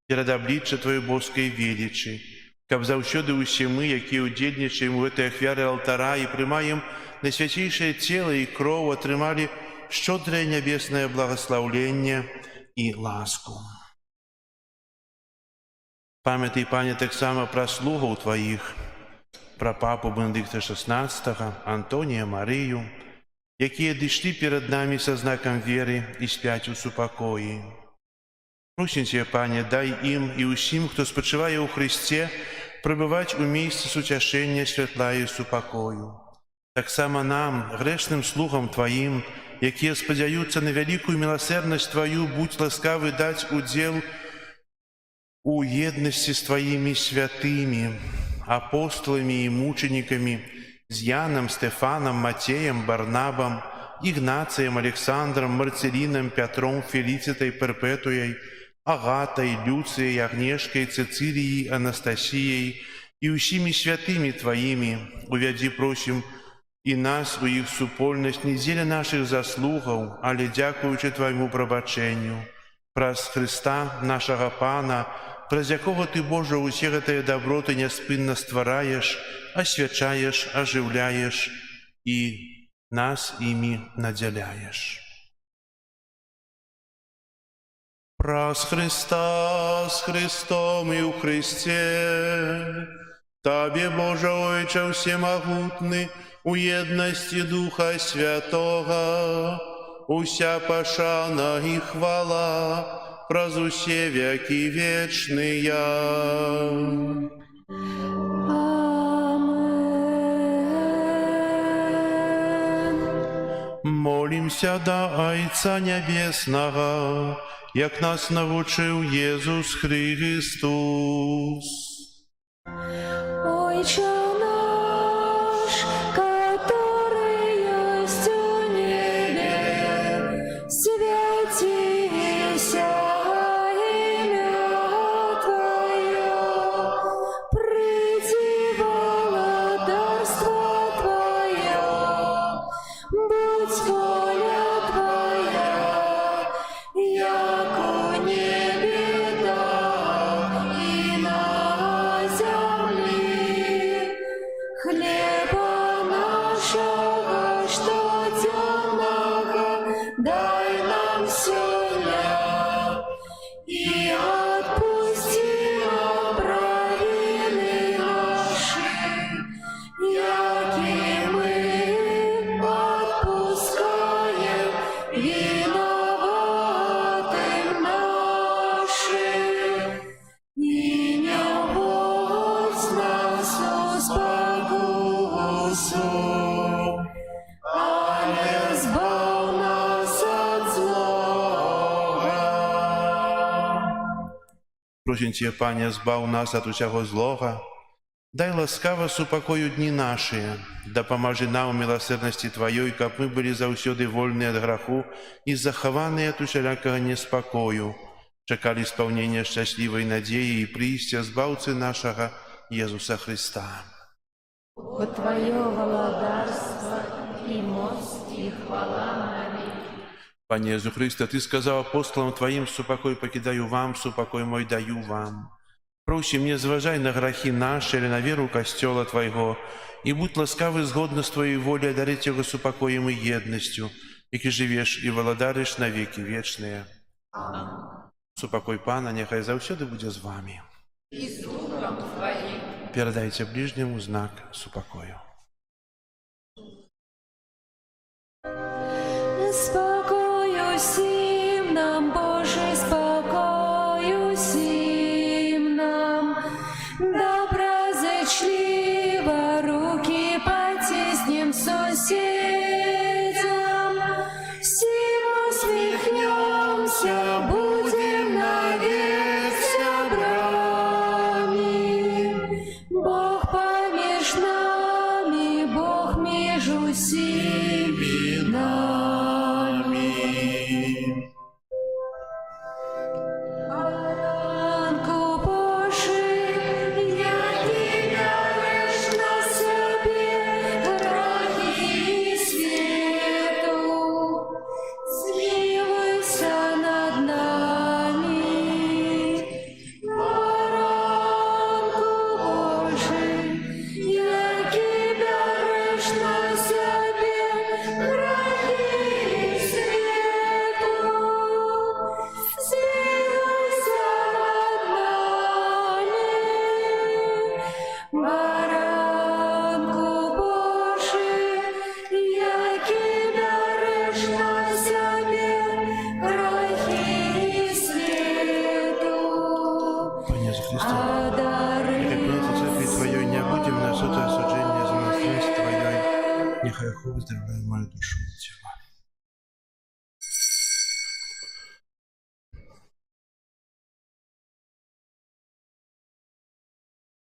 перад аблічча Твоей боскай велічы, каб заўсёды ўсе мы, якія ўдзельнічаем у гэтай ахвяры алтара і прымаем найсвяцейшае цела і кроў, атрымалі шчодрае нябеснае благаслаўленне і ласку. Памятай, Пане, таксама пра слугаў Тваіх, пра папу Бенедыкта XVI, Антонія, Марыю, якія дышлі перад намі са знакам веры і спяць у супакоі. Просім Цябе, Пане, дай ім і ўсім, хто спачывае ў Хрысце, пребываць у месцы суцяшэння святла і супакою. Таксама нам, грэшным слугам Тваім, якія спадзяюцца на вялікую міласэрнасць Тваю, будь ласкавы даць удзел у еднасці з Тваімі святымі, апостоламі і мученікамі, з Янам, Стефанам, Матеем, Барнабам, Ігнацыем, Александром, Марцелінам, Пятром, Феліцытай, Перпетуяй, Агатай, Люцыяй, Агнешкай, Цэцыліяй, Анастасіяй і ўсімі святымі Тваімі. Увядзі, просім, і нас у іх супольнасць не дзеля нашых заслугаў, але дзякуючы Твайму прабачэнню. Праз Хрыста, нашага Пана, праз якога Ты, Божа, усе гэтыя даброты няспынна ствараеш, асвячаеш, ажыўляеш і нас імі надзяляеш. Праз Хрыста, з Христом і ў Хрысце, Табе, Божа, Ойча всемагутны, у еднасці Духа Святога, уся пашана і хвала праз усе векі вечныя. Молімся да Айца Нябеснага, як нас навучыў Езус Христос.
Ойче наш, который есть у небе, святися имя Твое, приди владарство Твое, будь воля Твоя, яко в небе, так и на земле. Хлеба нашего штоденного дай нам сегодня, и отпусти нам провины наши, яки мы отпускаем виноватым нашим. И не вводь нас в спокусу, але избав нас от злого.
Просім Цябе, Пане, збаў нас ад усяго злога, дай ласкава супакою дні нашыя, дапамажы нам у міласэрнасці Тваёй, каб мы былі заўсёды вольныя ад граху і захаваныя ад усялякага неспакою, чакалі спаўнення шчаслівай надзеі і прыйсця збаўцы нашага Езуса Христа.
Бо Твое владарство и моц и хвала навеки.
Пане Езу Христе, Ты сказаў апостолам Тваім: супакой пакідаю вам, супакой мой даю вам. Просім, не зважай на грахі нашы, але на веру касцёла Твайго, і будь ласкавы згодна з Твоей волі адарыць яго супакоем і еднасцю, які жывеш і валадарыш на векі вечныя. Супакой Пана няхай заўсёды будзе з вамі.
И с Духом Твоим.
Перадайце ближняму знак супакою.
Спокою сим нам, Боже, спокою сим нам, доброзычливо руки потеснем соседям, сим усмехнем.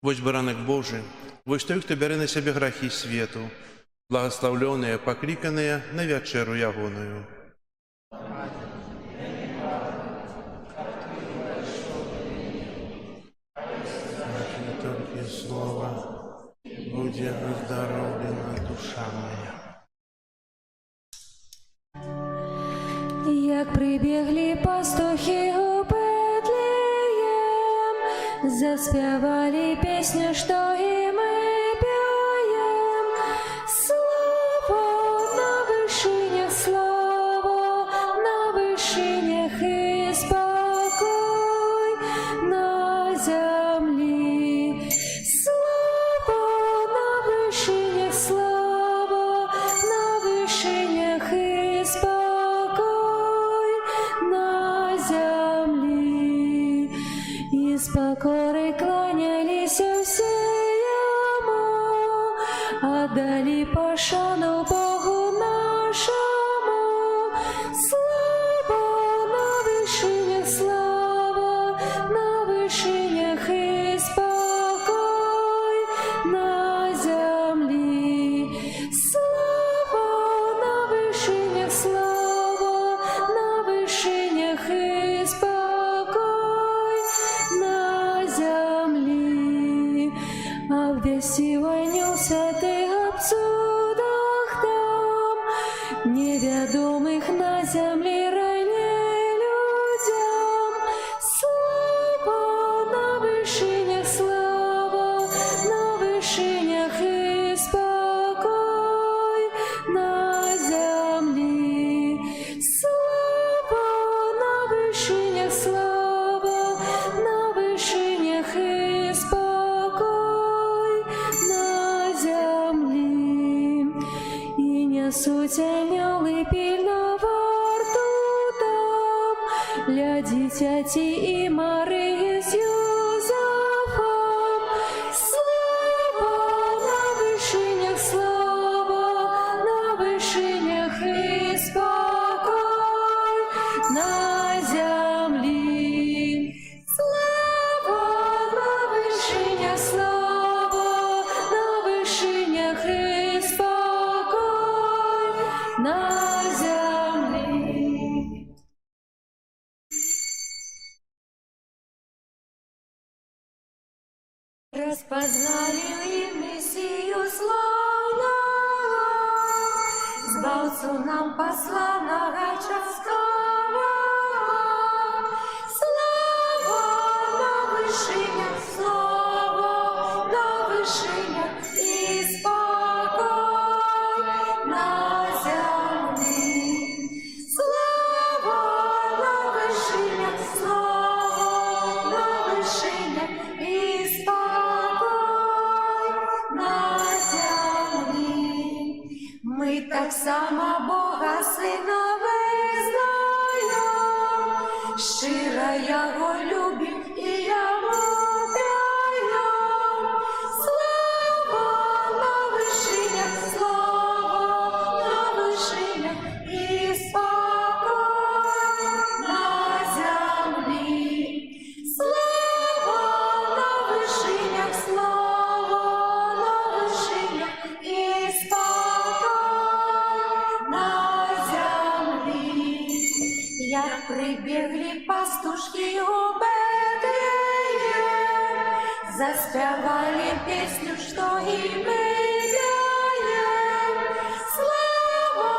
Вось баранок Божий, вось той, хто бярэ на сябе грахі свету, благословленыя, пакліканыя на вячэру ягоную. Толькі слова будзе аздароўлена душа моя.
Як прибігли пастухи у Бетлеєм, заспівали пісню, що і ми п'єм. Слава на вишинях, слава на вишинях і спокій на землі. Слава на вишинях, слава на вишинях і спокій на землі. І з покори кланялися всі йому, отдали пошану Богу нашому. Слава на вишинях, слава на вишинях і спокій на землі. Слава на вишинях, слава на вишинях і спокій на землі. А в весі войню святих обсудах там, невідомих на землі ранее людям. Слава на вишинях, слава на вишинях і спокій на землі. Слава на вишинях, слава на вишинях і спокій на землі. І несуть ангели пільно варту там, для дитяті і Марії з Йозефом. Слава на вишинях, слава на вишинях і спокій на землі. Слава на вишинях, слава на вишинях і спокій на землі. Розпознали ли Месію славного, Збавцу нам посланого частого. Слава на вишинях, слава на вишинях і спокій на землі. Слава на вишинях, слава на вишинях і спокій на землі. Ми так само Бога Сина визнаємо, щиро Його любим і Йому даєм. Слава на вишинях, слава на вишинях і спокій на землі. Слава на вишинях, слава на вишинях і спокій на землі. Як прибігли пастушки у Бетлеєм, заспівали пісню, що і ми п'єм. Слава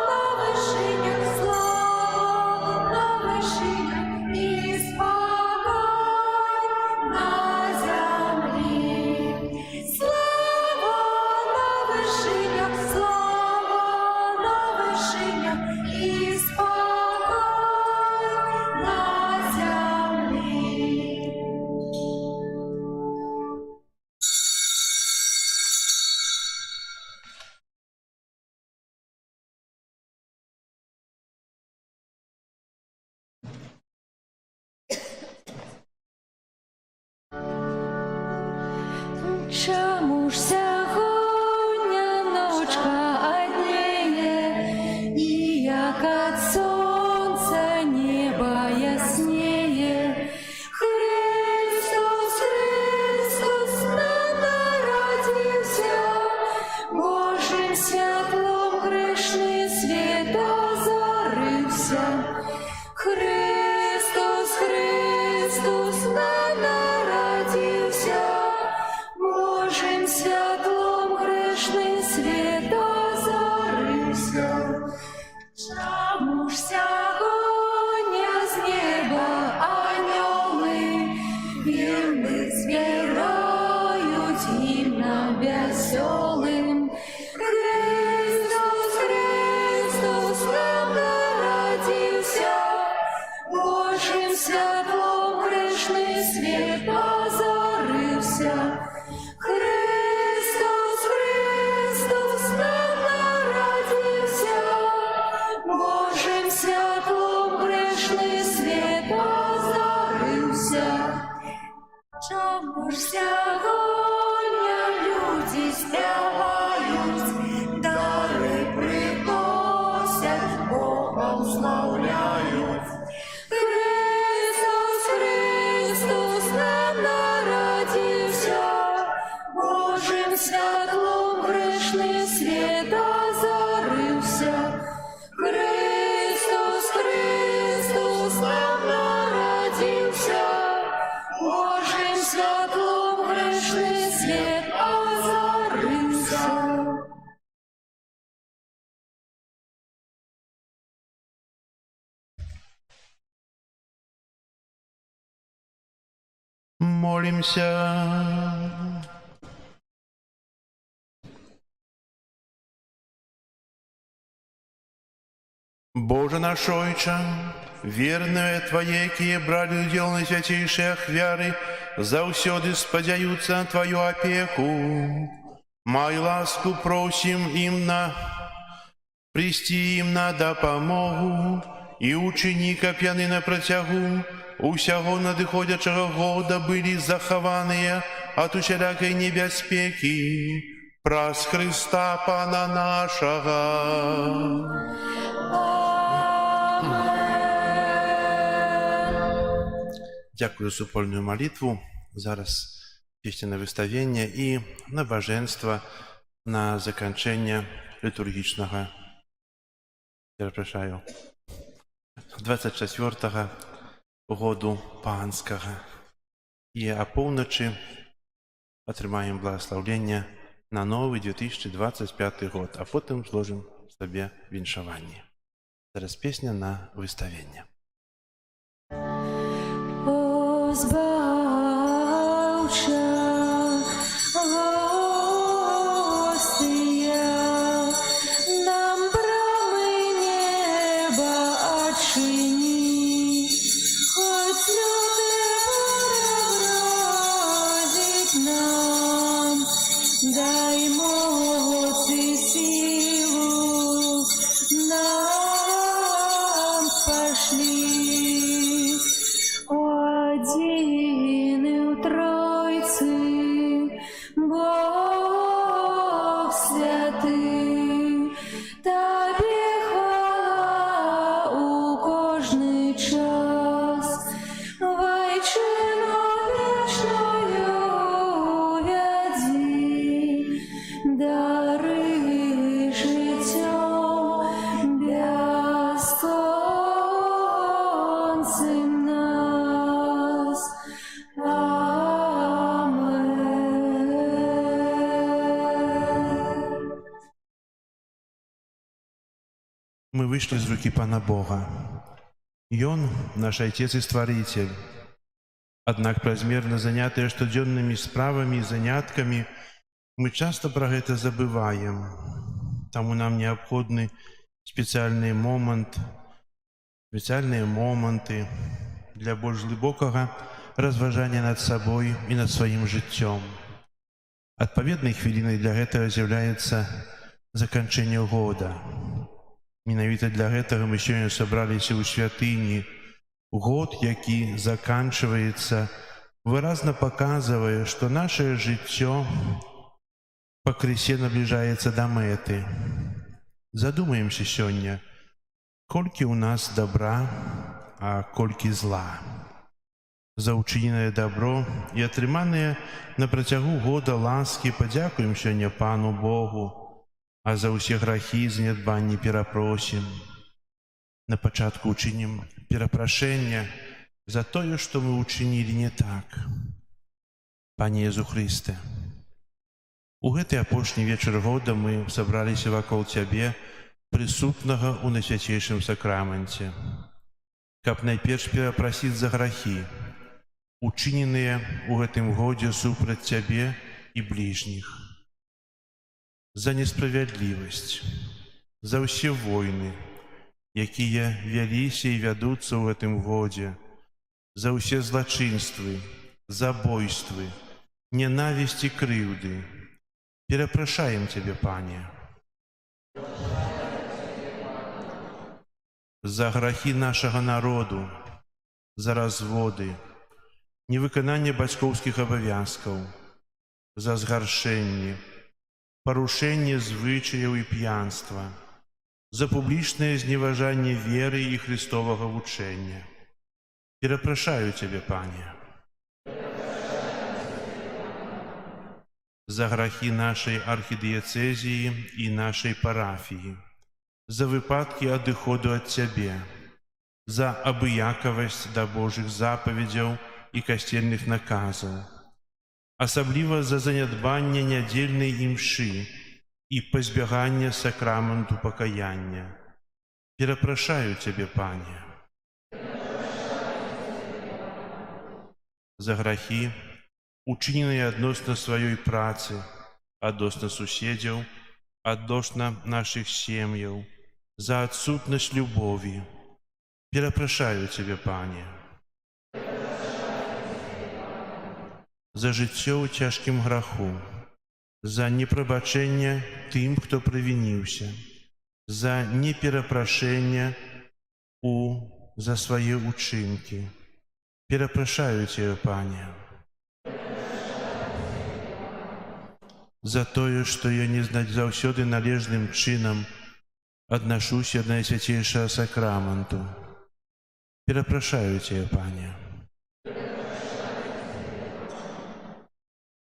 на вишинях, слава на вишинях і спокій на землі. Слава на вишинях, слава на вишинях і спокій на землі. Чому ж сьогодні ночка одніє, і як от сонця небо ясніє? Христос, Христос, Божим святлом грешний світ озарився. Христос, Христос нам народився. Божим святлом грешний світ озарився. Чому ж сьогодні люди співають, дари приносять, Богом славляють. Христос, Христос нам народився, Божим святлом грешний світ озарився. Христос, Христос нам народився, Божим святлом грешний світ озарився.
Молимся. Боже наш Ойче, верные Твои, які брали удел на святейших вяри, заусёды сподяются на Твою опеку. Май ласку просим им прийти им на допомогу, і учені, кап'яни на протягу усяго надыходячага года были захованные от усялякой небяспеки, праз Христа Пана нашего. Дякую за супольную молитву. Зараз песня на выставление и набоженство на заканчэнне літургічнага, перепрошаю, 24-го году панскага. І апоўначы атрымаем благословление на новый 2025 год, а потым зложым сабе віншаванне. Зараз песня на выставление.
Позбавча, гостия, нам брамы неба отчини, хоть слёты бродить нам, дай моц и силу нам пошли. Единый в Тройцы, Бог святый, Тобі хвала у кожний час, вайчину вічною вяді, дари життям безконцем нас.
Мы вышли из руки Пана Бога. И Он – наш Отец и Створитель. Однак празмерно занятые штодзённымі справамі и занятками, мы часто про гэта забываем. Таму нам необходны специальные моменты для больш глыбокага разважання над сабой і над сваім жыццём. Адпаведнай хвілінай для гэтага з'яўляецца заканчэнне года. Менавіта для гэтага мы сёння сабраліся ў святыні. Год, які заканчваецца, выразна паказвае, што нашае жыццё пакрысе набліжаецца да мэты. Задумаемся сёння, колькі ў нас добра, а колькі зла. За учыненае добро і атрыманыя на працягу года ласкі падзякуем сёння Пану Богу, а за ўсе грахі і занядбанні перапросім. На пачатку учынім перапрашэння за тое, што мы учынілі не так. Пане Езу Хрысте, у гэты апошні вечар года мы сабраліся вакол Цябе, прысутнага ў найсвяцейшым сакраменце, каб найперш перапрасіць за грахі, учыненыя ў гэтым годзе супраць Цябе і бліжніх, за несправядлівасць, за ўсе войны, якія вяліся і вядуцца ў гэтым годзе, за ўсе злачынствы, забойствы, ненавісць і крыўды. Перапрашаем Цябе, Пане. За грахі нашага народу, за разводы, невыкананне бацькоўскіх абавязкаў, за згаршэнне, парушэнне звычаяў і п'янства, за публічнае зневажанне веры і христовага вучэння. Перапрашаю Цябе, Пане. За грахі нашай архідыяцэзіі і нашай парафіі, за выпадкі адыходу ад Цябе, за абыякавасць да Божых запаведзяў і касцельных наказаў, асабліва за занядбанне нядзельнай імшы і пазбягання сакраменту пакаяння. Перапрашаю Цябе, Пане. За грахі, учыненыя адносна сваёй працы, адносна суседзяў, адносна нашых сем'яў, за адсутнасць любові. Перапрашаю Цябе, Пане. За жыццё ў цяжкім граху, за непрабачэнне тым, хто правініўся, за неперапрашэнне за свае ўчынкі. Перапрашаю Цябе, Пане. За тое, што я не заўсёды належным чынам аднашуся да найсвяцейшага сакраменту. Перапрашаю Цябе, Пане.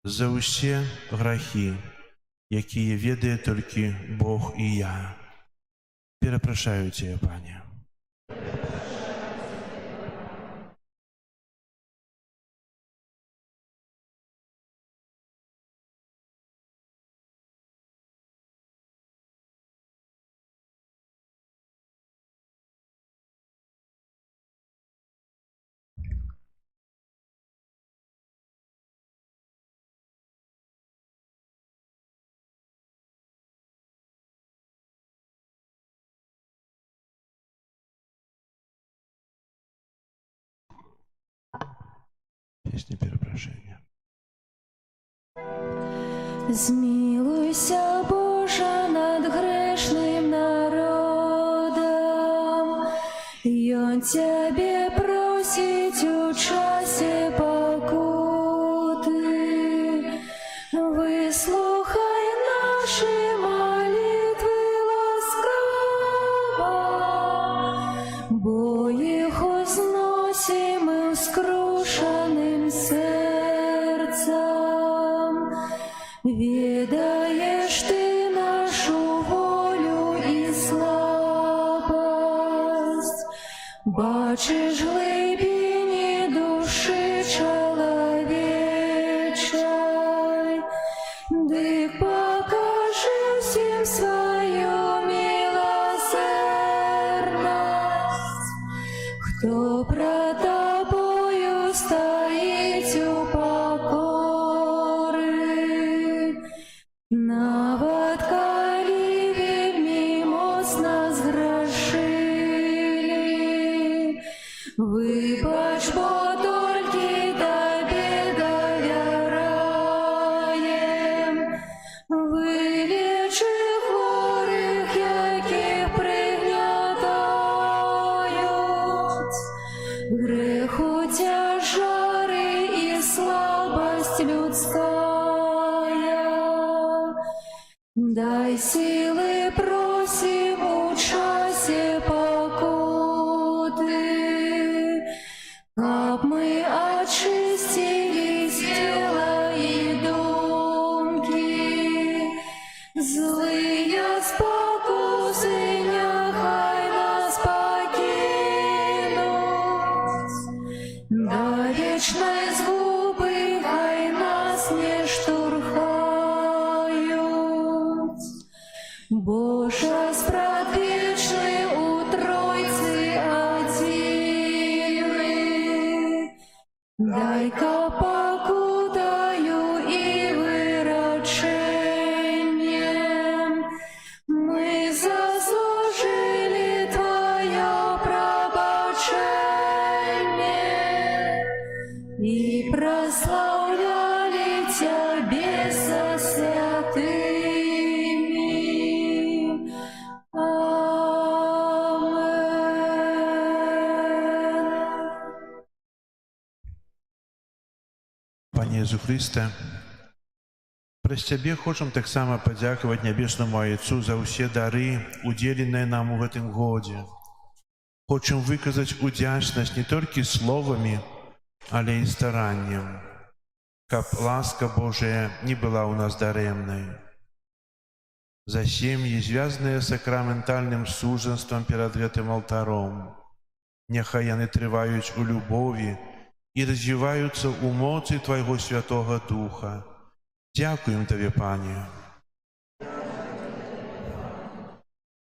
За ўсе грахі, якія ведае толькі Бог і я. Перапрашаю Цябе, Пане. Песня перапрашэння.
Змилуйся, Боже, над грешным народом, и он Тебе просит у часе покуты. Выслухай наши молитвы ласкаво, бо их узносим мы скрушенным сердцем. Ведаешь Ты нашу волю и слабость, бачишь глибині души человечей, дык покажи всем свою милосердность. Кто про Тобою стоит у покоры, навод коли вельми моцно зграшили, вибач, бо толькі Тебе довіраєм. Вилічи хворих, яких пригнятають, греху тяжари і слабость людская. Дай силы, просим, у часе покуты, как мы очистились тела и думки. Злые спокусы нехай нас покинут, до вечной згуби хай нас не штурхають. Боже, спрадвечный у Тройцы одиный, дай-ка покутаю и выраченьем мы заслужили Твое пробачение. и прославляли Тебя со святыми. Amen.
Пане Єсу Христе, праз Цябе хочам таксама падзякаваць нябеснаму Айцу за ўсе дары, удзеленыя нам у гэтым годзе. Хочам выказаць удзячнасць не толькі словамі, але і стараннем, каб ласка Божая не была ў нас дарэмнай. За сем'і, звязаныя сакраментальным сужанствам перад гэтым алтаром, няхай яны трываюць у любові і развіваюцца ў моцы Твайго Святога Духа. Дзякуем Табе, Пане.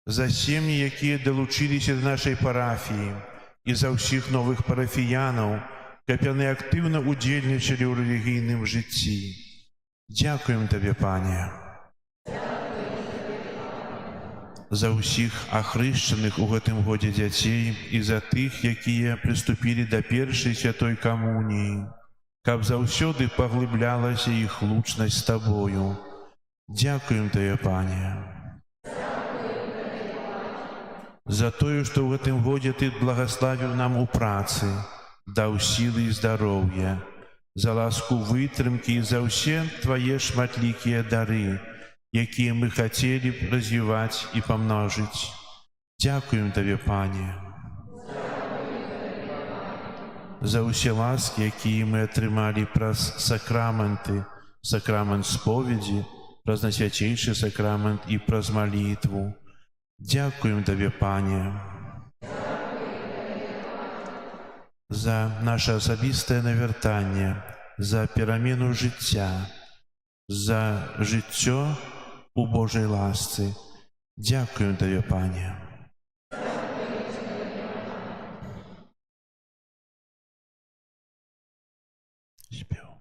За сем'і, якія далучыліся да нашай парафіі, і за ўсіх новых парафіянаў, каб яны актыўна удзельнічалі ў рэлігійным жыцці. Дзякуем Табе, Пане. За ўсіх ахрышчаных у гэтым годзе дзяцей і за тых, якія прыступілі да першай святой камуніі, каб заўсёды паглыблялася іх лучнасць з Табою. Дзякуем Табе, Пане. За тое, што ў гэтым годзе Ты благаславіў нам у працы, даў сілы і здароўя, за ласку вытрымкі і за ўсе Твае шматлікія дары, якія мы хацелі б развіваць і памножыць. Дзякуем Табе, Пане. За ўсе ласкі, якія мы атрымалі праз сакраменты, сакрамент споведзі, праз найсвяцейшы сакрамент і праз малітву. Дзякуем Табе, Пане. За наше асабістае навяртанне, за перамену жыцця, за жыццё у Божай ласцы. Дзякуем Табе, Пане. Спеў.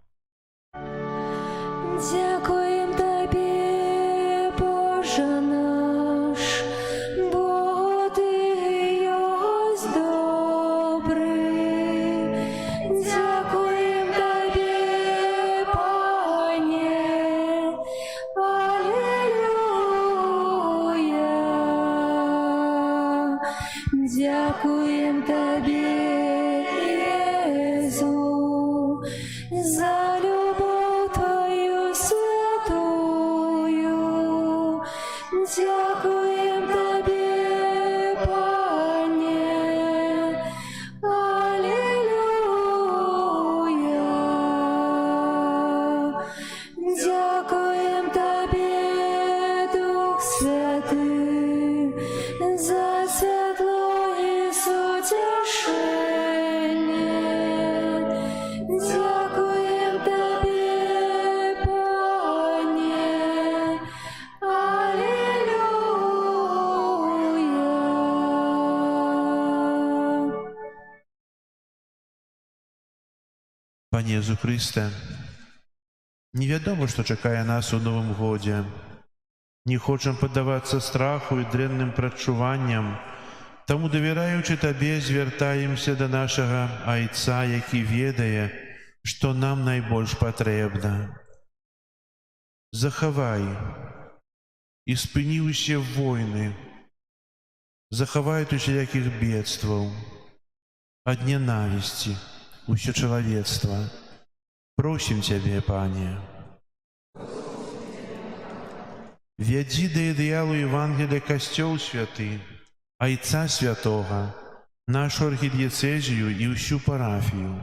Дзякуем Табе, Божа наш, бо Ты ёсць добры. Дзякуем Табе, Пане, алелюя. Дзякуем Табе, Езу, за любовь Твою святую. Дзякуем Табе, Пане, алелюя. Дзякуем Табе, Дух Святы, за святло и сутешение. Дзякуем Табе, Пане, алелюя.
Пане Єсу Христе, невядома, што чакае нас у новым годзе. Не хочам паддавацца страху і дрэнным прадчуванням, таму, давяраючы Табе, звяртаемся да нашага Айца, які ведае, што нам найбольш патрэбна. Захавай і спыні ўсе войны, захавай ад усялякіх бедстваў, ад нянавісці ўсё чалавецтва. Просім Цябе, Пане. Вядзі да ідэалу Евангелія Касцёл святы, Айца святога, нашу архідыецэзію і ўсю парафію.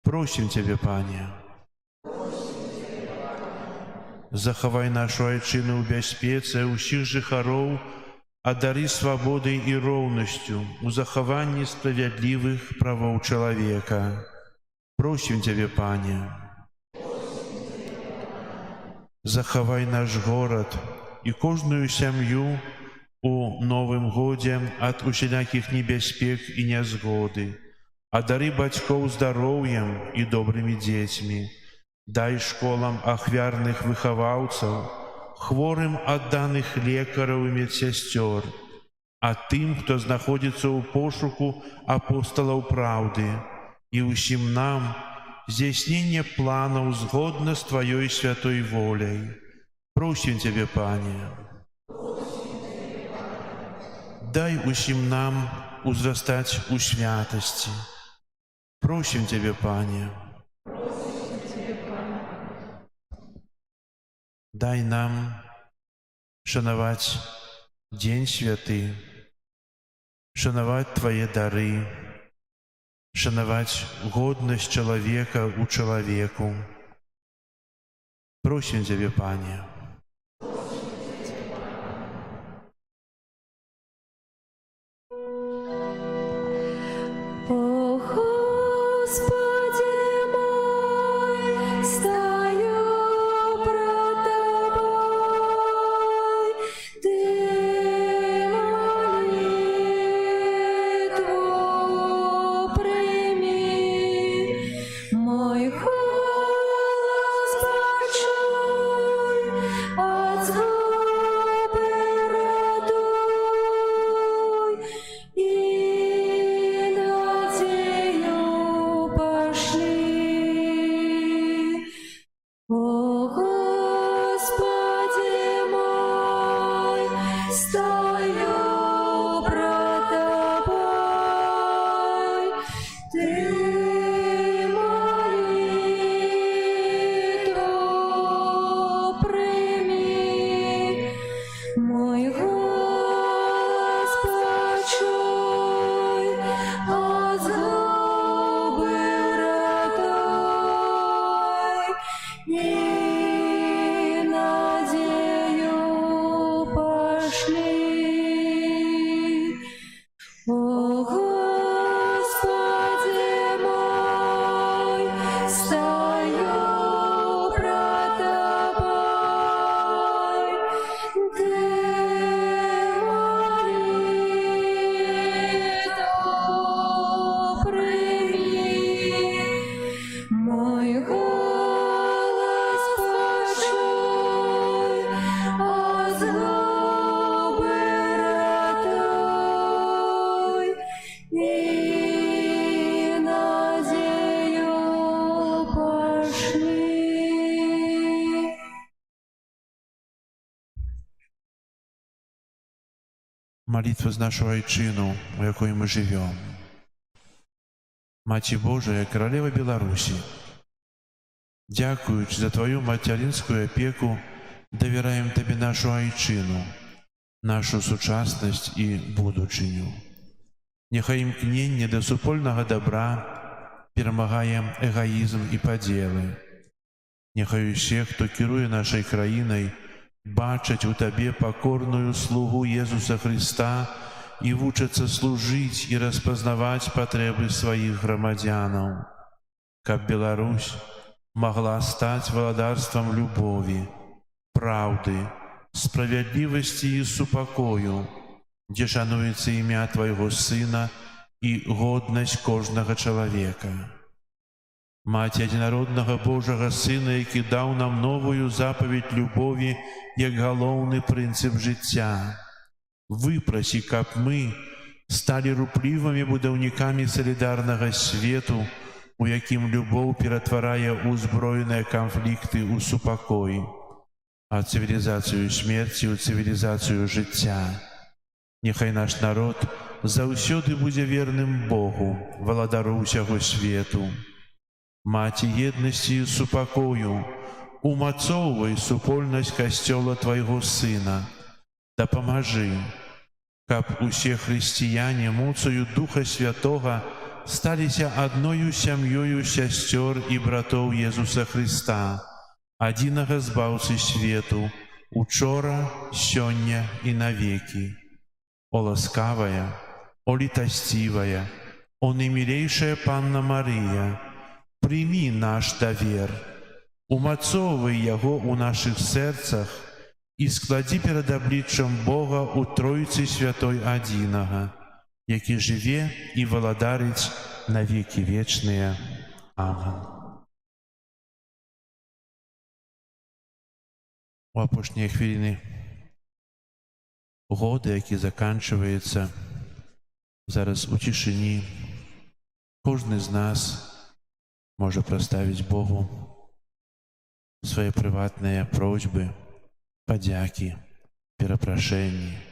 Просім Цябе, Пане. Захавай нашу айчыну ў бяспецы ўсіх жыхароў, а дары свабодай і роўнасцю у захаванні справядлівых правоў чалавека. Просім Цябе, Пане. Захавай наш горад і кожную сям'ю у новым годзе ад усялякіх небяспек і нязгоды, а дары бацькоў здароўем і добрымі дзецьмі. Дай школам ахвярных выхаваўцаў, хворым адданых лекараў і медсясцёр, а тым, хто знаходзіцца ў пошуку апосталаў праўды, і ўсім нам здзяйснення планаў згодна з Тваёй святой воляй. Просім Цябе, Пане. Дай усім нам узрастаць у святасці. Просім Цябе, Пане. Дай нам шанаваць Дзень святы, шанаваць Твае дары, шанаваць годнасць чалавека ў чалавеку. Просім Цябе, Пане.
О Господи мой, стою пред Тобой, Ты молитву прими, мой голос почуй, от згуби ратуй, и надею пошли. О Господи мой, стою пред Тобой, Ты молитву прими, мой голос почуй, от згуби ратуй, и надею пошли. О Господи мой, стою пред Тобой, Ты молитву прими, мой голос почуй, от згуби ратуй, и надею пошли.
Молитва з нашого Айчину, у якої ми живемо. Маті Божия, Королева Беларусі, дякуючи за Твою материнську опеку, довіряємо Тобі нашу Айчину, нашу сучасність і будучиню. Нехай імкнення до супольного добра перемагає егоїзм і поділи. Нехай усі, хто керує нашою країною, бачать у Табе покорную слугу Иисуса Христа и вучатся служить и распознавать потребы своих громадянов, каб Беларусь могла стать владарством любови, правды, справедливости и супокою, где шануется имя Твоего Сына и годность кожного человека. Маці Адзінароднага Божага Сына, які даў нам новую запаведь любові як галоўны прынцып жыцця. Выпрасі, каб мы сталі руплівымі будаўнікамі салідарнага свету, у якім любоў ператварае ўзброеныя канфлікты ў супакой, а цывілізацыю смерці ў цывілізацыю жыцця. Нехай наш народ заўсёды будзе верным Богу, валадару ўсяго свету. Маці еднасці і супакою, умацоўвай супольнасць Касцёла Твайго Сына. Дапамажы, каб усе хрысціяне моцаю Духа Святога сталіся адною сям'ёю сясцёр і братоў Езуса Хрыста, адзінага збаўцы свету, учора, сёння і навекі. О ласкавая, о літасцівая, о наймілейшая Панна Марыя, прими наш давер, умацоўвай яго ў нашых сэрцах і складзі перад абліччам Бога ў Тройцы Святой Адзінага, які жыве і валадарыць на векі вечныя. Амин. У апошнія хвіліны года, які заканчваецца зараз у цішыні, кожны з нас можа праставіць Богу свае прыватныя просьбы, падзякі, перапрашэнні.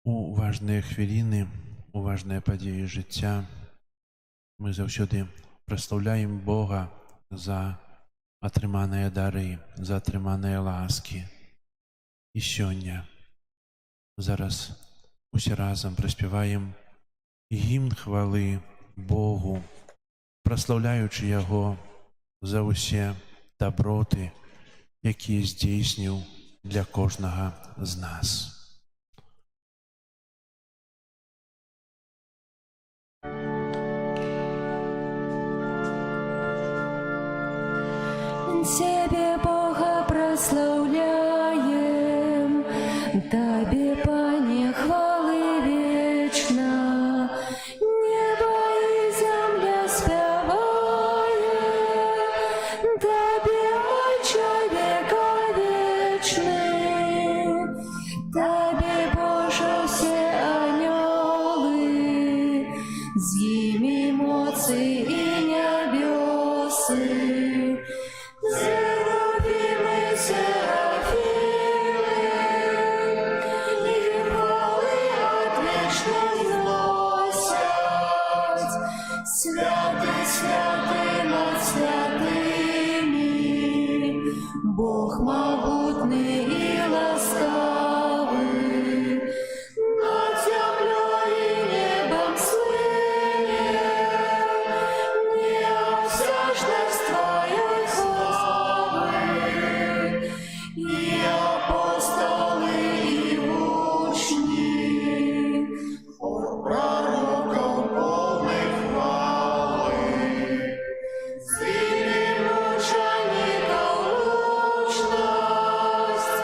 У важныя хвіліны, у важныя падзеі жыцця мы заўсёды праслаўляем Бога за атрыманыя дары, за атрыманыя ласкі. І сёння зараз усе разам праспяваем гімн хвалы Богу, праслаўляючы Яго за ўсе даброты, якія здзейсніў для кожнага з нас.
Тебе, Бога, прославляем, Тебе, Пане, хвалы вечно. Небо и земля спевают голоси, Серафіми, серафіми, і хвали одвічно зносять. Святий, святий над святими, Бог могутний і ласкавий, над землею і небом слине, необсяжность Твоей славы, и апостолы, и учни, хор пророков полных хвалы, сыны мучеников лучность,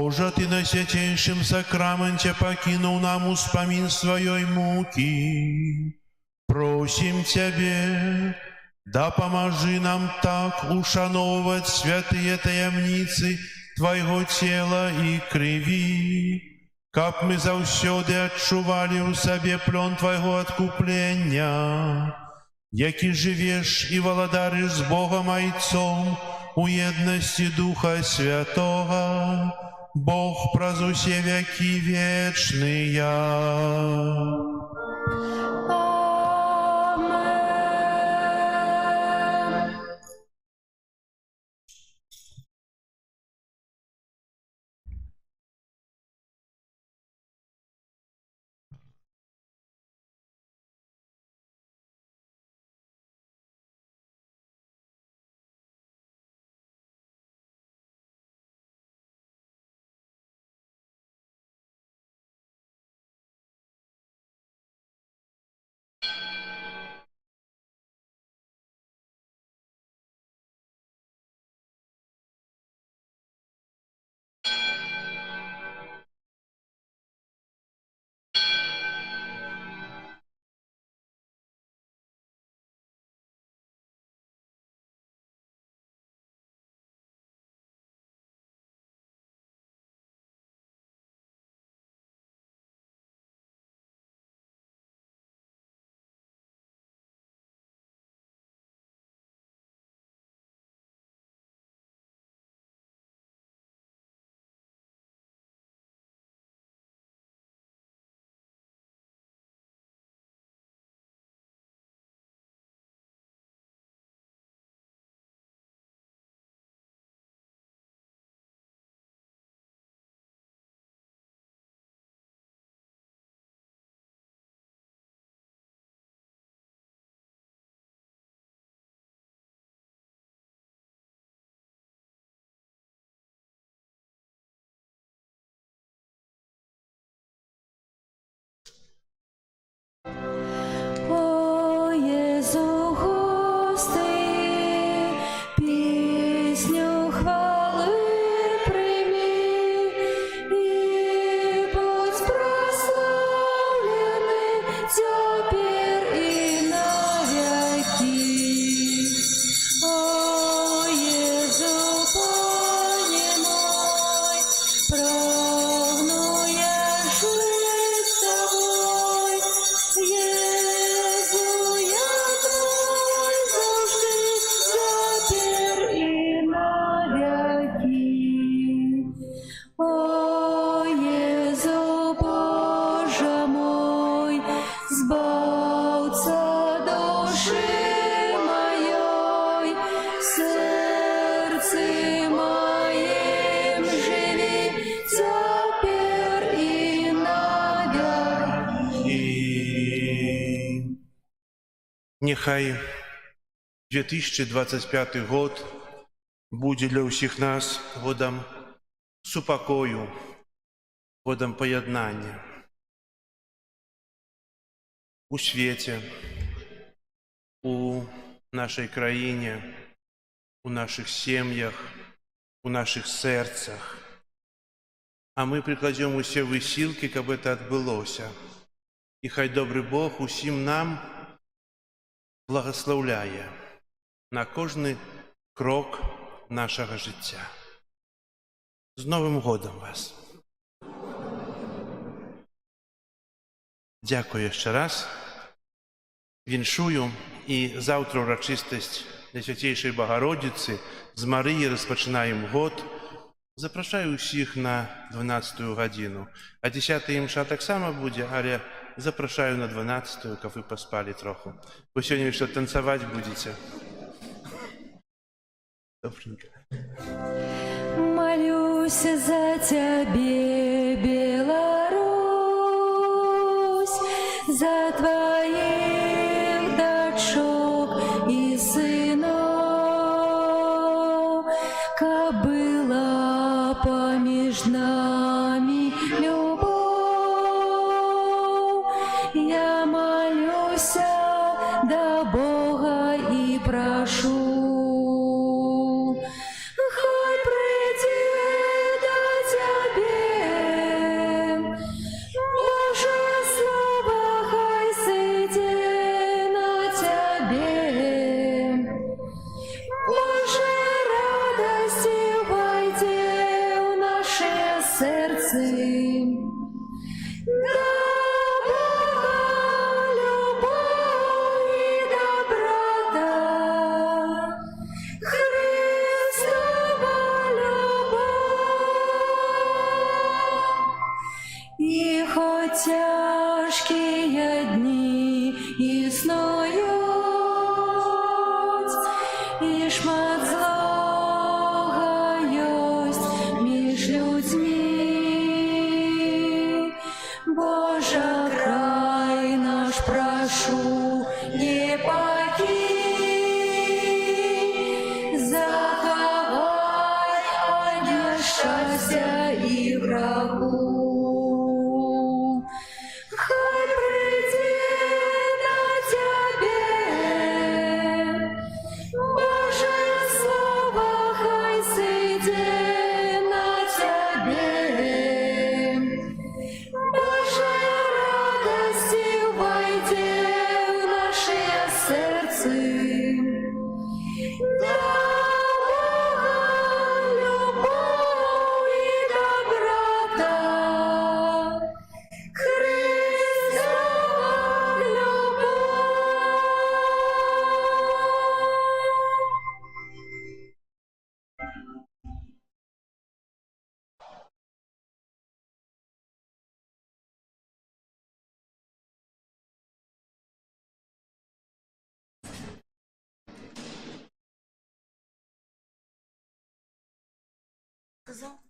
Боже, Ты на святейшем сакраменте покинул нам успомин своей муки. Просим Тебе, да поможи нам так ушановывать святые таямницы Твоего тела и крови, как мы заўсёды адчували у себе плен Твоего откупления, яки живешь и владаришь с Богом Отцом у едности Духа Святого, Бог праз усе веки вечные.
О Єзу, гости, пісню хвали прийми, і будь прославлений тепер і навеки. О Єзу, Пане мой, прагну я жить з тобою. Єзу, я твой завжди, тепер і навеки. О Єзу, Боже мой, збавця душі моєї, в серці моїм живи, тепер і навеки.
И нехай 2025 год будет для усіх нас годом супокою, годом поєднання у світі, у нашій країні, у наших сім'ях, у наших серцях. А ми прикладемо усі висілки, щоб це відбулося. І хай добрий Бог усім нам благословляє на кожний крок нашого життя. З Новим годом вас! Дякую ще раз. Віншую. І завтра урочистость Найсвятейшої Богородиці. З Марії розпочинаємо год. Запрошую усіх на 12-ю годину. А 10-та імша так само буде, але запрошую на 12-ю, як ви поспали трохи. Ви сьогодні що, танцювати будете? Добренько.
Молюсь за Тебе, Беларусь, за Твоих дочок и сынов, кабыла поміж нами любовь. Я молюся до Бога и прошу, хай прийде до Тебе тяжкие дни існують, і шмат злого єсть між людьми. Боже, край наш прошу, не покинь, заховай от несчастья и врагу. Хай придет на тебе Божье слово, хай сидит на тебе. Божья радость войди в наше сердце. Да, Бога любовь и доброта, Христова любовь.
Сказал?